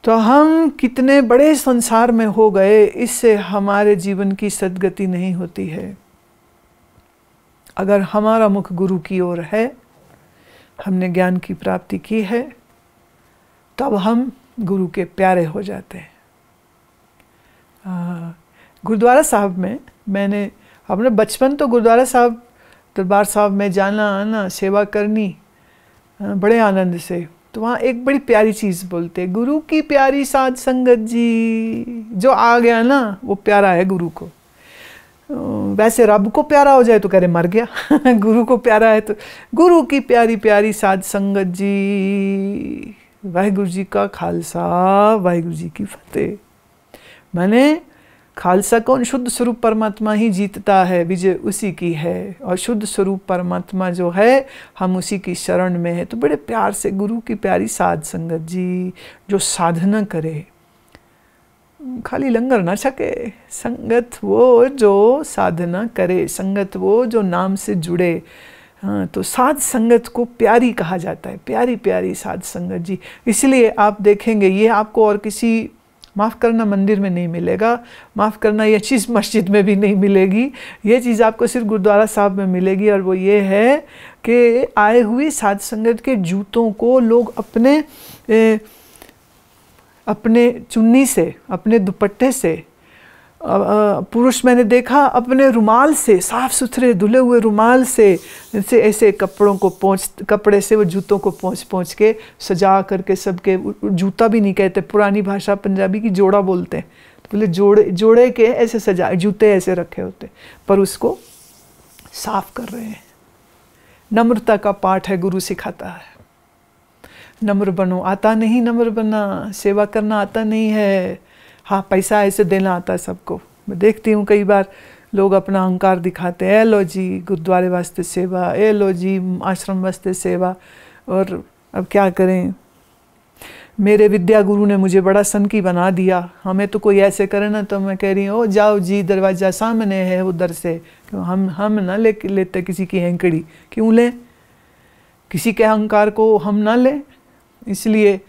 तो हम कितने बड़े संसार में हो गए, इससे हमारे जीवन की सद्गति नहीं होती है। अगर हमारा मुख गुरु की ओर है, हमने ज्ञान की प्राप्ति की है, तब हम गुरु के प्यारे हो जाते हैं। गुरुद्वारा साहब में मैंने अपने बचपन तो गुरुद्वारा साहब, दरबार साहब में जाना आना, सेवा करनी बड़े आनंद से। तो वहाँ एक बड़ी प्यारी चीज़ बोलते, गुरु की प्यारी साध संगत जी। जो आ गया ना वो प्यारा है गुरु को। वैसे रब को प्यारा हो जाए तो कह रहे मर गया गुरु को प्यारा है तो गुरु की प्यारी प्यारी साध संगत जी। वाहिगुरु जी का खालसा, वाहिगुरु जी की फतेह। माने खालसा कौन? शुद्ध स्वरूप परमात्मा ही जीतता है, विजय उसी की है। और शुद्ध स्वरूप परमात्मा जो है, हम उसी की शरण में है। तो बड़े प्यार से गुरु की प्यारी साध संगत जी, जो साधना करे, खाली लंगर ना छके। संगत वो जो साधना करे, संगत वो जो नाम से जुड़े। हाँ, तो साध संगत को प्यारी कहा जाता है, प्यारी प्यारी साध संगत जी। इसलिए आप देखेंगे ये आपको और किसी, माफ़ करना, मंदिर में नहीं मिलेगा, माफ़ करना ये चीज़ मस्जिद में भी नहीं मिलेगी। ये चीज़ आपको सिर्फ गुरुद्वारा साहब में मिलेगी। और वो ये है कि आए हुए साध संगत के जूतों को लोग अपने चुन्नी से, अपने दुपट्टे से, पुरुष मैंने देखा अपने रुमाल से, साफ़ सुथरे धुले हुए रुमाल से ऐसे कपड़ों को कपड़े से वो जूतों को पोंछ के सजा करके, सबके जूता भी नहीं कहते, पुरानी भाषा पंजाबी की जोड़ा बोलते हैं। तो बोले जोड़े के ऐसे सजा, जूते ऐसे रखे होते, पर उसको साफ कर रहे हैं। नम्रता का पाठ है, गुरु सिखाता है। नम्र बनो। आता नहीं नम्र बनना, सेवा करना आता नहीं है। हाँ, पैसा ऐसे देना आता है सबको। मैं देखती हूँ कई बार लोग अपना अहंकार दिखाते हैं, ए लो जी गुरुद्वारे वास्ते सेवा, ए लो जी आश्रम वास्ते सेवा। और अब क्या करें, मेरे विद्या गुरु ने मुझे बड़ा सनकी बना दिया। हमें तो कोई ऐसे करे ना तो मैं कह रही हूँ, ओ जाओ जी, दरवाज़ा सामने है उधर से। क्यों हम ना लेते किसी की हैंकड़ी, क्यों लें? किसी के अहंकार को हम ना लें। इसलिए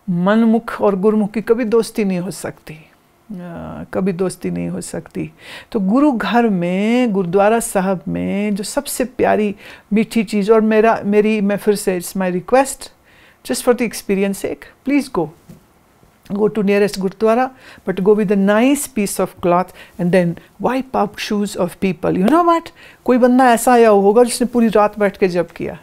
मनमुख और गुरुमुख की कभी दोस्ती नहीं हो सकती, कभी दोस्ती नहीं हो सकती। तो गुरु घर में, गुरुद्वारा साहब में जो सबसे प्यारी मीठी चीज़, और मैं फिर से, it's my request, just for the experience sake, please go to nearest gurdwara, but go with a nice piece of cloth and then wipe up shoes of people. You know what? कोई बंदा ऐसा आया होगा जिसने पूरी रात बैठ के जप किया,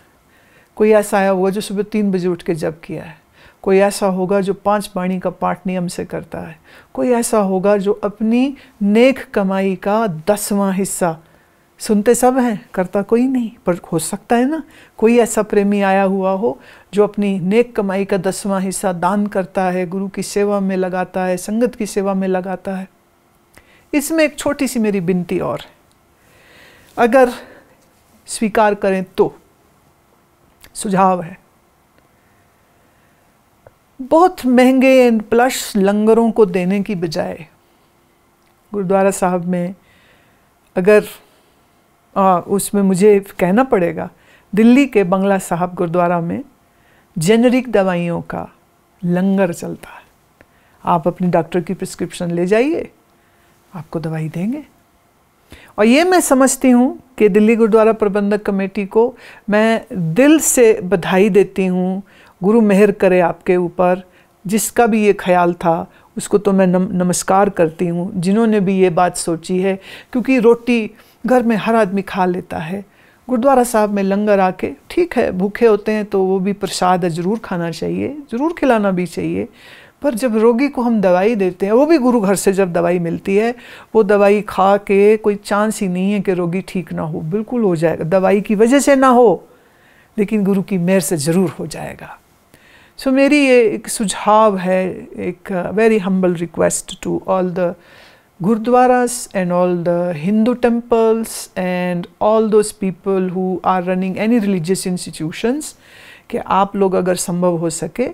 कोई ऐसा आया होगा जो सुबह 3 बजे उठ के जप किया है, कोई ऐसा होगा जो 5 वाणी का पाठ नियम से करता है, कोई ऐसा होगा जो अपनी नेक कमाई का 10वां हिस्सा, सुनते सब हैं, करता कोई नहीं, पर हो सकता है ना कोई ऐसा प्रेमी आया हुआ हो जो अपनी नेक कमाई का 10वां हिस्सा दान करता है, गुरु की सेवा में लगाता है, संगत की सेवा में लगाता है। इसमें एक छोटी सी मेरी विनती और है, अगर स्वीकार करें तो सुझाव है, बहुत महंगे एंड प्लस लंगरों को देने की बजाय गुरुद्वारा साहब में, अगर उसमें मुझे कहना पड़ेगा, दिल्ली के बंगला साहब गुरुद्वारा में जेनरिक दवाइयों का लंगर चलता है। आप अपनी डॉक्टर की प्रिस्क्रिप्शन ले जाइए, आपको दवाई देंगे। और ये मैं समझती हूँ कि दिल्ली गुरुद्वारा प्रबंधक कमेटी को मैं दिल से बधाई देती हूँ। गुरु मेहर करे आपके ऊपर, जिसका भी ये ख्याल था उसको तो मैं नमस्कार करती हूँ, जिन्होंने भी ये बात सोची है। क्योंकि रोटी घर में हर आदमी खा लेता है, गुरुद्वारा साहब में लंगर आके, ठीक है भूखे होते हैं तो वो भी प्रसाद है, ज़रूर खाना चाहिए, ज़रूर खिलाना भी चाहिए। पर जब रोगी को हम दवाई देते हैं, वो भी गुरु घर से जब दवाई मिलती है, वो दवाई खा के कोई चांस ही नहीं है कि रोगी ठीक ना हो, बिल्कुल हो जाएगा। दवाई की वजह से ना हो, लेकिन गुरु की मेहर से ज़रूर हो जाएगा। सो मेरी ये एक सुझाव है, एक very humble request to all the Gurdwaras and all the Hindu temples and all those people who are running any religious institutions कि आप लोग अगर संभव हो सके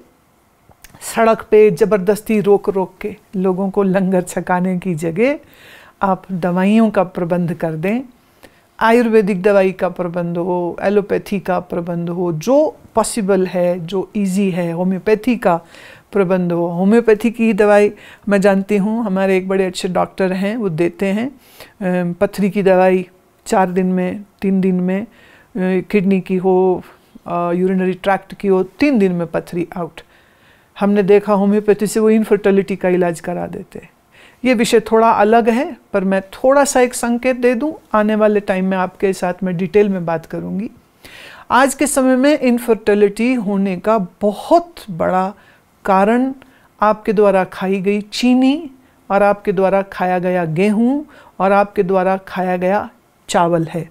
सड़क पे ज़बरदस्ती रोक के लोगों को लंगर छकाने की जगह आप दवाइयों का प्रबंध कर दें। आयुर्वेदिक दवाई का प्रबंध हो, एलोपैथी का प्रबंध हो, जो पॉसिबल है, जो इजी है, होम्योपैथी का प्रबंध हो। होम्योपैथी की दवाई मैं जानती हूँ, हमारे एक बड़े अच्छे डॉक्टर हैं, वो देते हैं पथरी की दवाई 4 दिन में, 3 दिन में, किडनी की हो, यूरिनरी ट्रैक्ट की हो, 3 दिन में पथरी आउट। हमने देखा होम्योपैथी से वो इनफर्टिलिटी का इलाज करा देते हैं। ये विषय थोड़ा अलग है, पर मैं थोड़ा सा एक संकेत दे दूं, आने वाले टाइम में आपके साथ मैं डिटेल में बात करूंगी। आज के समय में इनफर्टिलिटी होने का बहुत बड़ा कारण आपके द्वारा खाई गई चीनी और आपके द्वारा खाया गया गेहूं और आपके द्वारा खाया गया चावल है।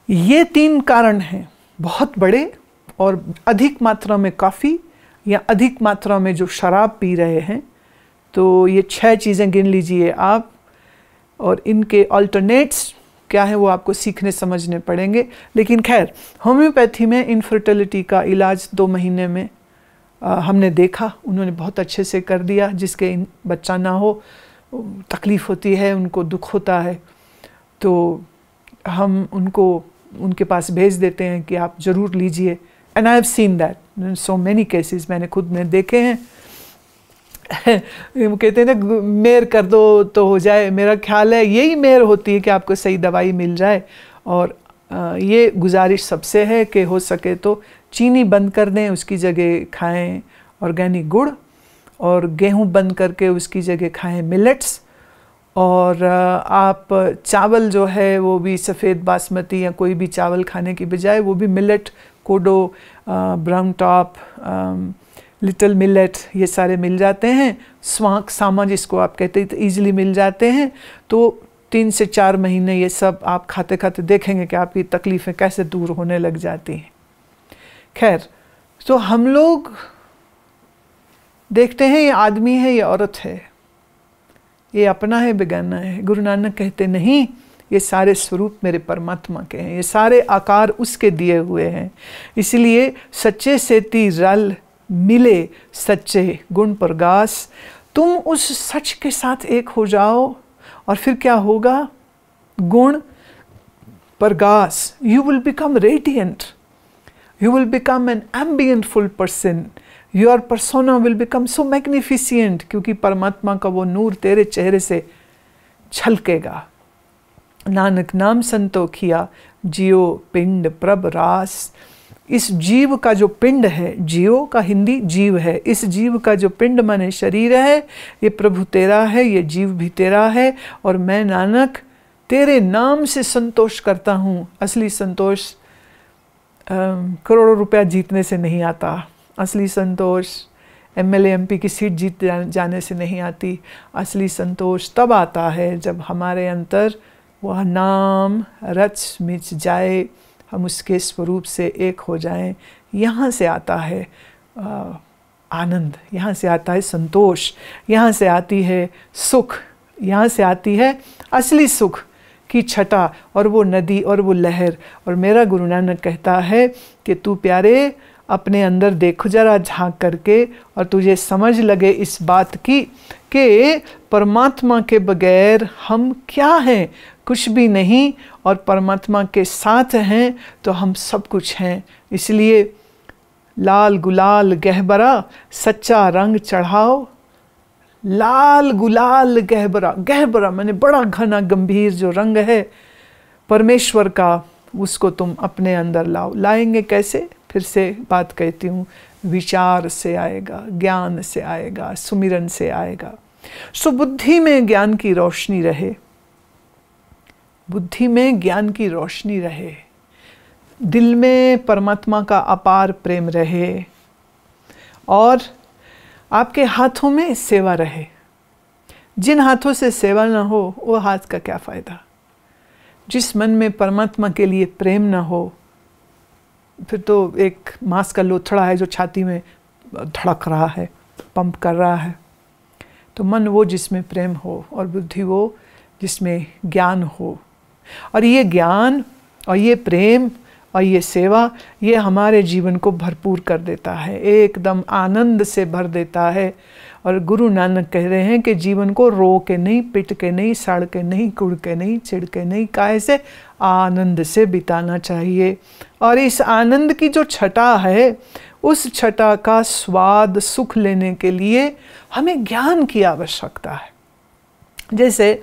ये 3 कारण हैं बहुत बड़े, और अधिक मात्रा में कॉफ़ी या अधिक मात्रा में जो शराब पी रहे हैं, तो ये 6 चीज़ें गिन लीजिए आप, और इनके अल्टरनेट्स क्या है वो आपको सीखने समझने पड़ेंगे। लेकिन खैर, होम्योपैथी में इनफर्टिलिटी का इलाज 2 महीने में हमने देखा, उन्होंने बहुत अच्छे से कर दिया। जिसके बच्चा ना हो, तकलीफ़ होती है, उनको दुख होता है, तो हम उनको उनके पास भेज देते हैं कि आप ज़रूर लीजिए। And I have seen that so many cases, मैंने खुद ने देखे हैं। वो कहते हैं ना, मेहर कर दो तो हो जाए। मेरा ख्याल है यही मेहर होती है कि आपको सही दवाई मिल जाए। और ये गुजारिश सबसे है कि हो सके तो चीनी बंद कर दें, उसकी जगह खाएं ऑर्गेनिक गुड़, और गेहूं बंद करके उसकी जगह खाएं मिलेट्स। और आप चावल जो है वो भी सफ़ेद बासमती या कोई भी चावल खाने की बजाय वो भी मिलेट, कोडो, ब्राउन टॉप, लिटिल मिलेट, ये सारे मिल जाते हैं। स्वांक सामा जिसको आप कहते हैं, तो ईजिली मिल जाते हैं। तो 3 से 4 महीने ये सब आप खाते खाते देखेंगे कि आपकी तकलीफ़ें कैसे दूर होने लग जाती हैं। खैर, तो हम लोग देखते हैं ये आदमी है, ये औरत है, ये अपना है, बेगाना है। गुरु नानक कहते नहीं, ये सारे स्वरूप मेरे परमात्मा के हैं, ये सारे आकार उसके दिए हुए हैं। इसलिए सच्चे सेती रल मिले सच्चे गुण प्रगास, तुम उस सच के साथ एक हो जाओ, और फिर क्या होगा? गुण Pragas, you will become radiant, you will become an ambient full person, your persona will become so magnificent, क्योंकि परमात्मा का वो नूर तेरे चेहरे से छलकेगा। नानक नाम संतोखिया जियो पिंड प्रभ रास। इस जीव का जो पिंड है, जियो का हिंदी जीव है, इस जीव का जो पिंड माने शरीर है, ये प्रभु तेरा है, ये जीव भी तेरा है, और मैं नानक तेरे नाम से संतोष करता हूँ। असली संतोष करोड़ों रुपया जीतने से नहीं आता, असली संतोष MLA MP की सीट जीत जाने से नहीं आती। असली संतोष तब आता है जब हमारे अंतर वह नाम रच मिच जाए, हम उसके स्वरूप से एक हो जाएं। यहाँ से आता है आनंद, यहाँ से आता है संतोष, यहाँ से आती है सुख, यहाँ से आती है असली सुख की छटा, और वो नदी और वो लहर। और मेरा गुरु नानक कहता है कि तू प्यारे अपने अंदर देखो जरा झांक करके, और तुझे समझ लगे इस बात की कि परमात्मा के बगैर हम क्या हैं? कुछ भी नहीं, और परमात्मा के साथ हैं तो हम सब कुछ हैं। इसलिए लाल गुलाल गहबरा सच्चा रंग चढ़ाओ। लाल गुलाल गहबरा, गहबरा माने बड़ा घना गंभीर जो रंग है परमेश्वर का, उसको तुम अपने अंदर लाओ। लाएंगे कैसे? फिर से बात कहती हूँ, विचार से आएगा, ज्ञान से आएगा, सुमिरन से आएगा। सो बुद्धि में ज्ञान की रोशनी रहे, बुद्धि में ज्ञान की रोशनी रहे, दिल में परमात्मा का अपार प्रेम रहे, और आपके हाथों में सेवा रहे। जिन हाथों से सेवा ना हो वो हाथ का क्या फ़ायदा? जिस मन में परमात्मा के लिए प्रेम ना हो फिर तो एक मांस का लोथड़ा है जो छाती में धड़क रहा है, पंप कर रहा है। तो मन वो जिसमें प्रेम हो और बुद्धि वो जिसमें ज्ञान हो। और ये ज्ञान और ये प्रेम और ये सेवा, ये हमारे जीवन को भरपूर कर देता है, एकदम आनंद से भर देता है। और गुरु नानक कह रहे हैं कि जीवन को रो के नहीं, पिट के नहीं, सड़ के नहीं, कुड़ के नहीं, चिढ़ के नहीं, काहे से, आनंद से बिताना चाहिए। और इस आनंद की जो छटा है, उस छटा का स्वाद सुख लेने के लिए हमें ज्ञान की आवश्यकता है। जैसे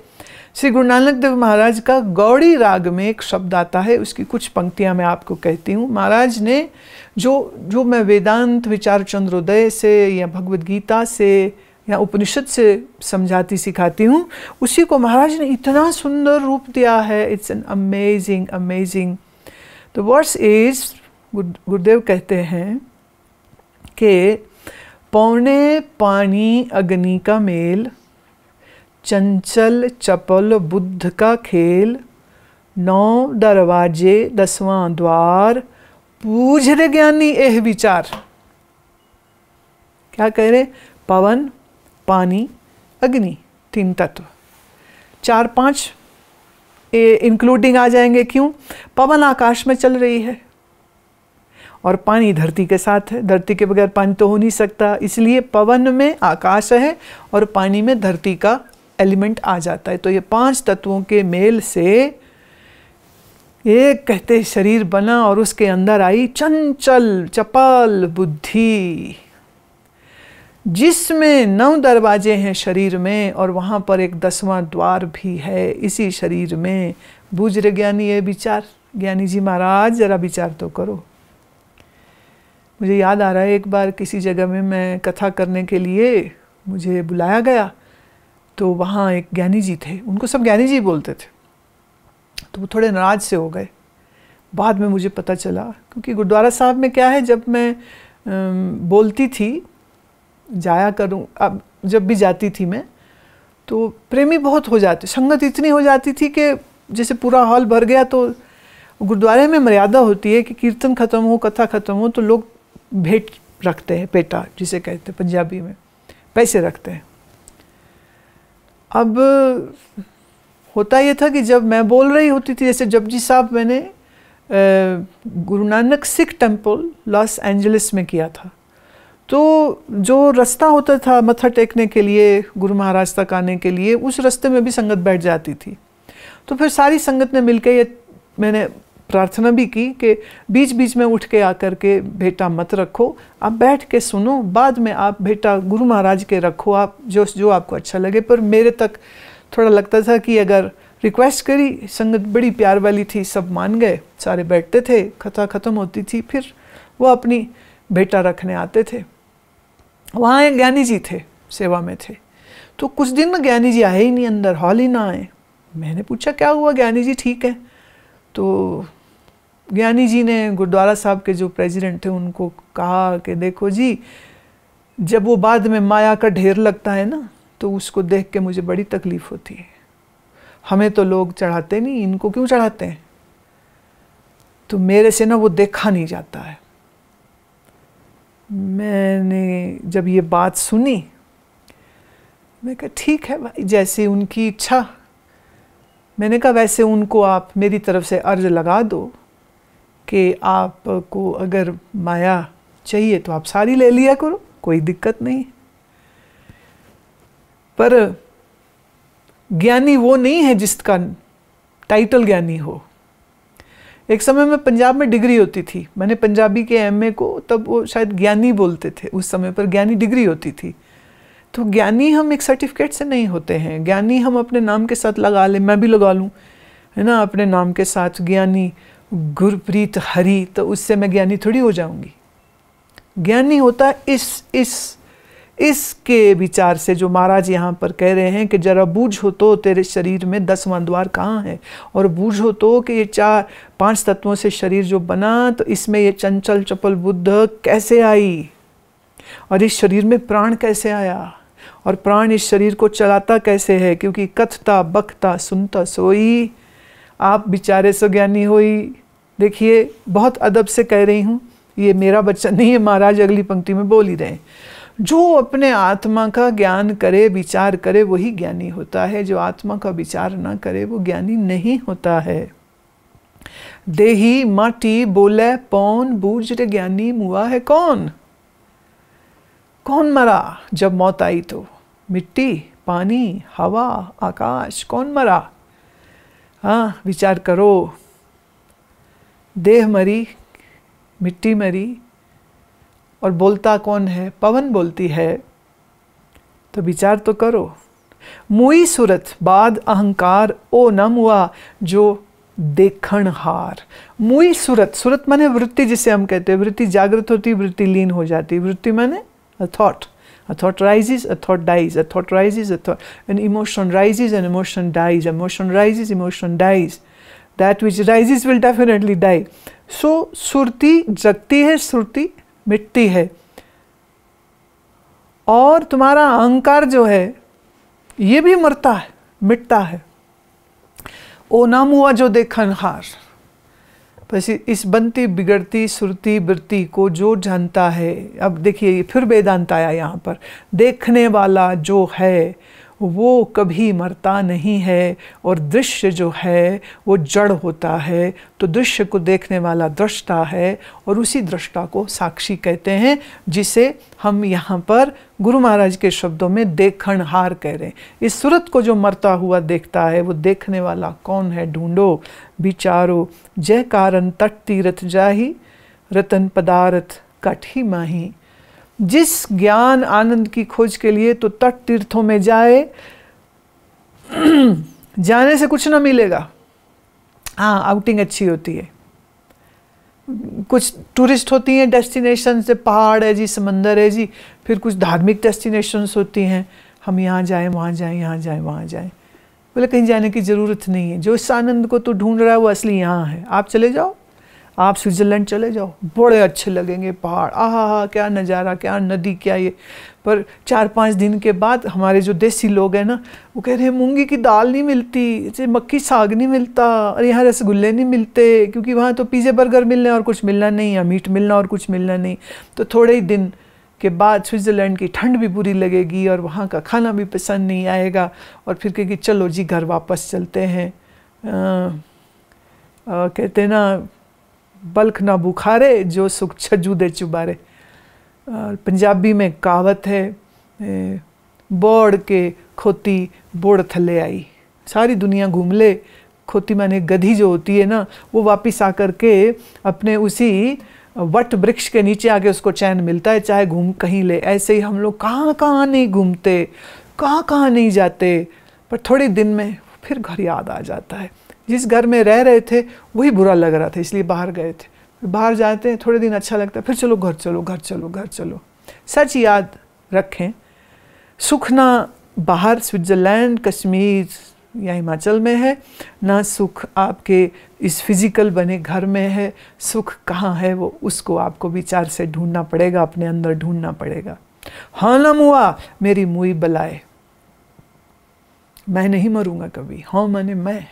श्री गुरु नानक देव महाराज का गौड़ी राग में एक शब्द आता है, उसकी कुछ पंक्तियां मैं आपको कहती हूँ। महाराज ने जो मैं वेदांत विचार चंद्रोदय से या भगवद गीता से या उपनिषद से समझाती सिखाती हूँ, उसी को महाराज ने इतना सुंदर रूप दिया है। It's an amazing amazing. The verse is, Gurudev कहते हैं कि पौने पानी अग्नि का मेल, चंचल चपल बुद्ध का खेल, 9 दरवाजे 10वां द्वार, पूछ रे ज्ञानी एह विचार। क्या कह रहे? पवन, पानी, अग्नि, 3 तत्व, 4-5 इंक्लूडिंग आ जाएंगे। क्यों? पवन आकाश में चल रही है और पानी धरती के साथ है, धरती के बगैर पानी तो हो नहीं सकता, इसलिए पवन में आकाश है और पानी में धरती का एलिमेंट आ जाता है। तो ये 5 तत्वों के मेल से एक कहते शरीर बना और उसके अंदर आई चंचल चपल बुद्धि, जिसमें 9 दरवाजे हैं शरीर में और वहाँ पर एक 10वां द्वार भी है इसी शरीर में। बूझ रे ज्ञानी ये विचार। ज्ञानी जी महाराज जरा विचार तो करो। मुझे याद आ रहा है, एक बार किसी जगह में मैं कथा करने के लिए मुझे बुलाया गया, तो वहाँ एक ज्ञानी जी थे, उनको सब ज्ञानी जी बोलते थे, तो वो थोड़े नाराज से हो गए। बाद में मुझे पता चला, क्योंकि गुरुद्वारा साहब में क्या है, जब मैं बोलती थी, जाया करूँ, अब जब भी जाती थी मैं, तो प्रेमी बहुत हो जाते, संगत इतनी हो जाती थी कि जैसे पूरा हॉल भर गया। तो गुरुद्वारे में मर्यादा होती है कि कीर्तन ख़त्म हो, कथा ख़त्म हो, तो लोग भेंट रखते हैं, पेटा जिसे कहते हैं पंजाबी में, पैसे रखते हैं। अब होता ये था कि जब मैं बोल रही होती थी, जैसे जपजी साहब मैंने Guru Nanak Sikh temple Los Angeles में किया था, तो जो रास्ता होता था मत्था टेकने के लिए, गुरु महाराज तक आने के लिए, उस रास्ते में भी संगत बैठ जाती थी। तो फिर सारी संगत ने मिलकर ये मैंने प्रार्थना भी की कि बीच बीच में उठ के आकर के भेटा मत रखो, आप बैठ के सुनो, बाद में आप भेटा गुरु महाराज के रखो, आप जो आपको अच्छा लगे। पर मेरे तक थोड़ा लगता था कि अगर रिक्वेस्ट करी, संगत बड़ी प्यार वाली थी, सब मान गए, सारे बैठते थे, कथा ख़त्म होती थी, फिर वो अपनी भेटा रखने आते थे। वहाँ एक ज्ञानी जी थे, सेवा में थे, तो कुछ दिन में ज्ञानी जी आए ही नहीं, अंदर हॉल ही ना आए। मैंने पूछा क्या हुआ? ज्ञानी जी ठीक है। तो ज्ञानी जी ने गुरुद्वारा साहब के जो प्रेसिडेंट थे उनको कहा कि देखो जी, जब वो बाद में माया का ढेर लगता है ना, तो उसको देख के मुझे बड़ी तकलीफ़ होती है। हमें तो लोग चढ़ाते नहीं, इनको क्यों चढ़ाते हैं? तो मेरे से ना वो देखा नहीं जाता है। मैंने जब ये बात सुनी, मैं कहा ठीक है भाई, जैसे उनकी इच्छा। मैंने कहा वैसे उनको आप मेरी तरफ से अर्ज लगा दो कि आपको अगर माया चाहिए तो आप सारी ले लिया करो, कोई दिक्कत नहीं। पर ज्ञानी वो नहीं है जिसका टाइटल ज्ञानी हो। एक समय में पंजाब में डिग्री होती थी, मैंने पंजाबी के एमए को, तब वो शायद ज्ञानी बोलते थे उस समय पर, ज्ञानी डिग्री होती थी। तो ज्ञानी हम एक सर्टिफिकेट से नहीं होते हैं, ज्ञानी हम अपने नाम के साथ लगा लें, मैं भी लगा लूँ, है ना, अपने नाम के साथ ज्ञानी गुरप्रीत हरि, तो उससे मैं ज्ञानी थोड़ी हो जाऊंगी। ज्ञानी होता है इसके विचार से, जो महाराज यहाँ पर कह रहे हैं कि जरा बूझो तो तेरे शरीर में 10वां द्वार कहाँ है, और बूझो तो कि ये 4-5 तत्वों से शरीर जो बना, तो इसमें ये चंचल चपल बुद्ध कैसे आई, और इस शरीर में प्राण कैसे आया, और प्राण इस शरीर को चलाता कैसे है, क्योंकि कथता बकता सुनता सोई। आप बेचारे सो ज्ञानी होई, देखिए बहुत अदब से कह रही हूँ, ये मेरा बच्चा नहीं है, महाराज अगली पंक्ति में बोल ही रहे हैं। जो अपने आत्मा का ज्ञान करे, विचार करे, वही ज्ञानी होता है। जो आत्मा का विचार ना करे वो ज्ञानी नहीं होता है। देही माटी बोले पौन, बूझ रे ज्ञानी मुआ है कौन। कौन मरा जब मौत आई तो? मिट्टी, पानी, हवा, आकाश, कौन मरा? हाँ, विचार करो। देह मरी, मिट्टी मरी, और बोलता कौन है? पवन बोलती है। तो विचार तो करो। मुई सूरत बाद अहंकार ओ न मुआ जो देखण हार। मुई सूरत, सूरत माने वृत्ति, जिसे हम कहते हैं। वृत्ति जागृत होती, वृत्ति लीन हो जाती। वृत्ति माने a thought. A thought rises, a thought dies. A thought rises, a thought. An emotion rises, an emotion dies. Emotion rises, emotion dies. That which rises will definitely die. So Surti जगती है, श्रुति मिटती है। और तुम्हारा अहंकार जो है ये भी मरता है, मिटता है। ओ नाम हुआ जो देखन हार। बस इस बनती बिगड़ती सुरती वृत्ति को जो जानता है। अब देखिए फिर वेदांत आया यहाँ पर। देखने वाला जो है वो कभी मरता नहीं है, और दृश्य जो है वो जड़ होता है। तो दृश्य को देखने वाला दृष्टा है, और उसी दृष्टा को साक्षी कहते हैं, जिसे हम यहाँ पर गुरु महाराज के शब्दों में देखणहार कह रहे हैं। इस सूरत को जो मरता हुआ देखता है, वो देखने वाला कौन है? ढूंढो, विचारो। जय कारण तट तीरथ जाही, रतन पदार्थ कठी माही। जिस ज्ञान आनंद की खोज के लिए तो तट तीर्थों में जाए, जाने से कुछ ना मिलेगा। हाँ, आउटिंग अच्छी होती है। कुछ टूरिस्ट होती हैं डेस्टिनेशन से, पहाड़ है जी, समंदर है जी। फिर कुछ धार्मिक डेस्टिनेशंस होती हैं, हम यहाँ जाएं, वहाँ जाएं, यहाँ जाएं, वहाँ जाएं। बोले कहीं जाने की ज़रूरत नहीं है। जो इस आनंद को तो ढूंढ रहा है वो असली यहाँ है। आप चले जाओ, आप स्विट्ज़रलैंड चले जाओ, बड़े अच्छे लगेंगे पहाड़। आहा, क्या नज़ारा, क्या नदी, क्या ये। पर 4-5 दिन के बाद हमारे जो देसी लोग हैं ना, वो कह रहे हैं मूंगी की दाल नहीं मिलती, मक्की साग नहीं मिलता, और यहाँ रसगुल्ले नहीं मिलते, क्योंकि वहाँ तो पिज़्ज़ा बर्गर मिलना और कुछ मिलना नहीं, या मीट मिलना और कुछ मिलना नहीं। तो थोड़े ही दिन के बाद स्विट्ज़रलैंड की ठंड भी बुरी लगेगी, और वहाँ का खाना भी पसंद नहीं आएगा, और फिर कहेगी चलो जी घर वापस चलते हैं। कहते ना, बल्ख ना बुखारे जो सुख छजू दे चुबारे। पंजाबी में कहावत है, बोड़ के खोती बोड़ थले आई। सारी दुनिया घूम ले, खोती माने गधी जो होती है ना, वो वापस आकर के अपने उसी वट वृक्ष के नीचे आके उसको चैन मिलता है, चाहे घूम कहीं ले। ऐसे ही हम लोग कहाँ कहाँ नहीं घूमते, कहाँ कहाँ नहीं जाते, पर थोड़े दिन में फिर घर याद आ जाता है। जिस घर में रह रहे थे वही बुरा लग रहा था, इसलिए बाहर गए थे। बाहर जाते हैं, थोड़े दिन अच्छा लगता है, फिर चलो घर चलो, घर चलो, घर चलो। सच याद रखें, सुख ना बाहर स्विट्ज़रलैंड, कश्मीर या हिमाचल में है, ना सुख आपके इस फिजिकल बने घर में है। सुख कहाँ है वो उसको आपको विचार से ढूंढना पड़ेगा, अपने अंदर ढूंढना पड़ेगा। हाँ ना मुआ मेरी मुई बलाए, मैं नहीं मरूंगा कभी। हाँ माने मैं।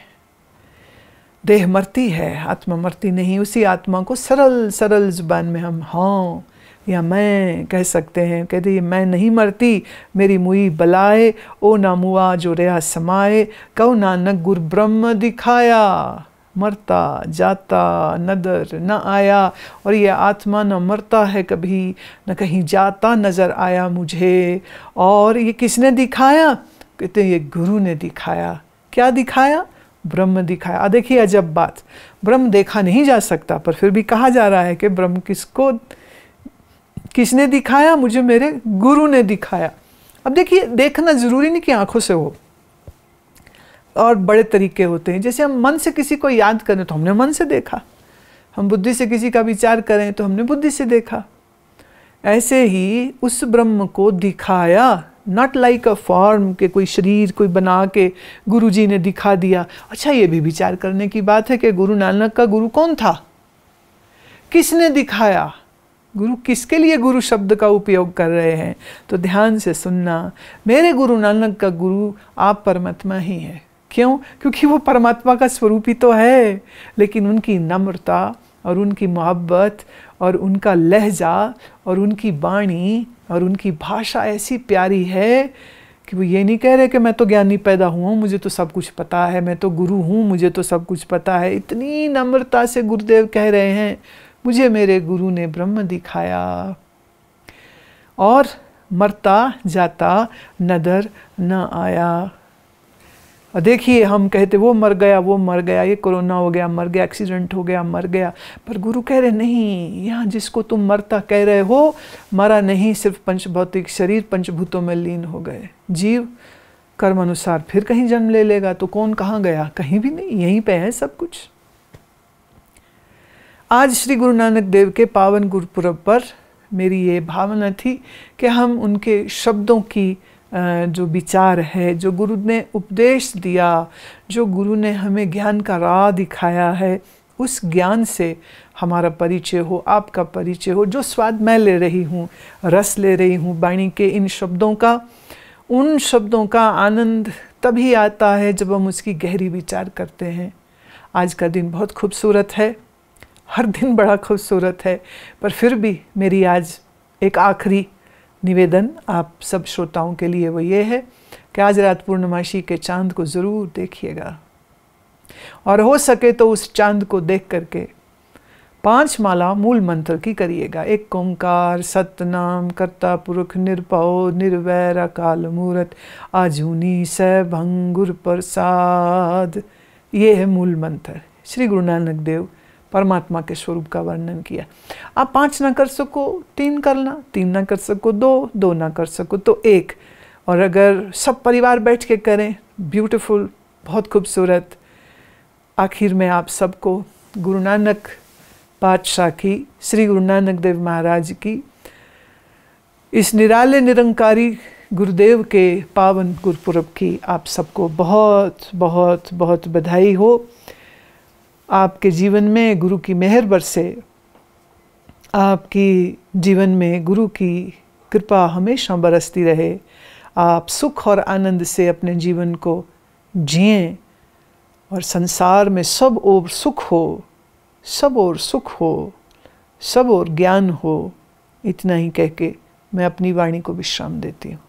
देह मरती है, आत्मा मरती नहीं। उसी आत्मा को सरल सरल जुबान में हम हाँ या मैं कह सकते हैं। कहते ये मैं नहीं मरती, मेरी मुई बलाए, ओ ना मुआ जो रहा समाए, कहो नानक गुर ब्रह्म दिखाया, मरता जाता नदर न आया। और ये आत्मा न मरता है कभी, न कहीं जाता नज़र आया मुझे। और ये किसने दिखाया? कहते ये गुरु ने दिखाया। क्या दिखाया? ब्रह्म दिखाया। देखिए अजब बात, ब्रह्म देखा नहीं जा सकता, पर फिर भी कहा जा रहा है कि ब्रह्म किसने दिखाया? मुझे मेरे गुरु ने दिखाया। अब देखिए, देखना जरूरी नहीं कि आंखों से हो, और बड़े तरीके होते हैं। जैसे हम मन से किसी को याद करें तो हमने मन से देखा, हम बुद्धि से किसी का विचार करें तो हमने बुद्धि से देखा। ऐसे ही उस ब्रह्म को दिखाया, नॉट लाइक अ फॉर्म के कोई शरीर कोई बना के गुरु जी ने दिखा दिया। अच्छा, ये भी विचार करने की बात है कि गुरु नानक का गुरु कौन था, किसने दिखाया? गुरु किसके लिए गुरु शब्द का उपयोग कर रहे हैं? तो ध्यान से सुनना। मेरे गुरु नानक का गुरु आप परमात्मा ही है। क्यों? क्योंकि वो परमात्मा का स्वरूप ही तो है, लेकिन उनकी नम्रता और उनकी मोहब्बत और उनका लहजा और उनकी वाणी और उनकी भाषा ऐसी प्यारी है कि वो ये नहीं कह रहे कि मैं तो ज्ञानी पैदा हुआ हूँ, मुझे तो सब कुछ पता है, मैं तो गुरु हूँ, मुझे तो सब कुछ पता है। इतनी नम्रता से गुरुदेव कह रहे हैं, मुझे मेरे गुरु ने ब्रह्म दिखाया और मरता जाता नदर न आया। और देखिए हम कहते वो मर गया, वो मर गया, ये कोरोना हो गया मर गया, एक्सीडेंट हो गया मर गया, पर गुरु कह रहे नहीं, यहाँ जिसको तुम मरता कह रहे हो मरा नहीं, सिर्फ पंचभौतिक शरीर पंचभूतों में लीन हो गए। जीव कर्म अनुसार फिर कहीं जन्म ले लेगा, तो कौन कहाँ गया? कहीं भी नहीं, यहीं पे है सब कुछ। आज श्री गुरु नानक देव के पावन गुरुपुरब पर मेरी ये भावना थी कि हम उनके शब्दों की जो विचार है, जो गुरु ने उपदेश दिया, जो गुरु ने हमें ज्ञान का राह दिखाया है, उस ज्ञान से हमारा परिचय हो, आपका परिचय हो। जो स्वाद मैं ले रही हूँ, रस ले रही हूँ वाणी के इन शब्दों का, उन शब्दों का आनंद तभी आता है जब हम उसकी गहरी विचार करते हैं। आज का दिन बहुत खूबसूरत है, हर दिन बड़ा खूबसूरत है, पर फिर भी मेरी आज एक आखिरी निवेदन आप सब श्रोताओं के लिए वो ये है कि आज रात पूर्णमासी के चांद को ज़रूर देखिएगा, और हो सके तो उस चांद को देख करके 5 माला मूल मंत्र की करिएगा। एक ओंकार सतनाम कर्ता पुरुष निरपौ निर्वैर अकाल मूरत आजूनी सैभं गुर प्रसाद। ये है मूल मंत्र। श्री गुरु नानक देव परमात्मा के स्वरूप का वर्णन किया। आप 5 ना कर सको 3 करना, 3 ना कर सको 2, 2 ना कर सको तो 1, और अगर सब परिवार बैठ के करें, ब्यूटीफुल, बहुत खूबसूरत। आखिर में आप सबको गुरु नानक पातशाह की, श्री गुरु नानक देव महाराज की, इस निराले निरंकारी गुरुदेव के पावन गुरुपुरब की आप सबको बहुत बहुत बहुत बधाई हो। आपके जीवन में गुरु की मेहर बरसे, आपकी जीवन में गुरु की कृपा हमेशा बरसती रहे। आप सुख और आनंद से अपने जीवन को जिएं और संसार में सब ओर सुख हो, सब ओर सुख हो, सब ओर ज्ञान हो। इतना ही कह के मैं अपनी वाणी को विश्राम देती हूँ।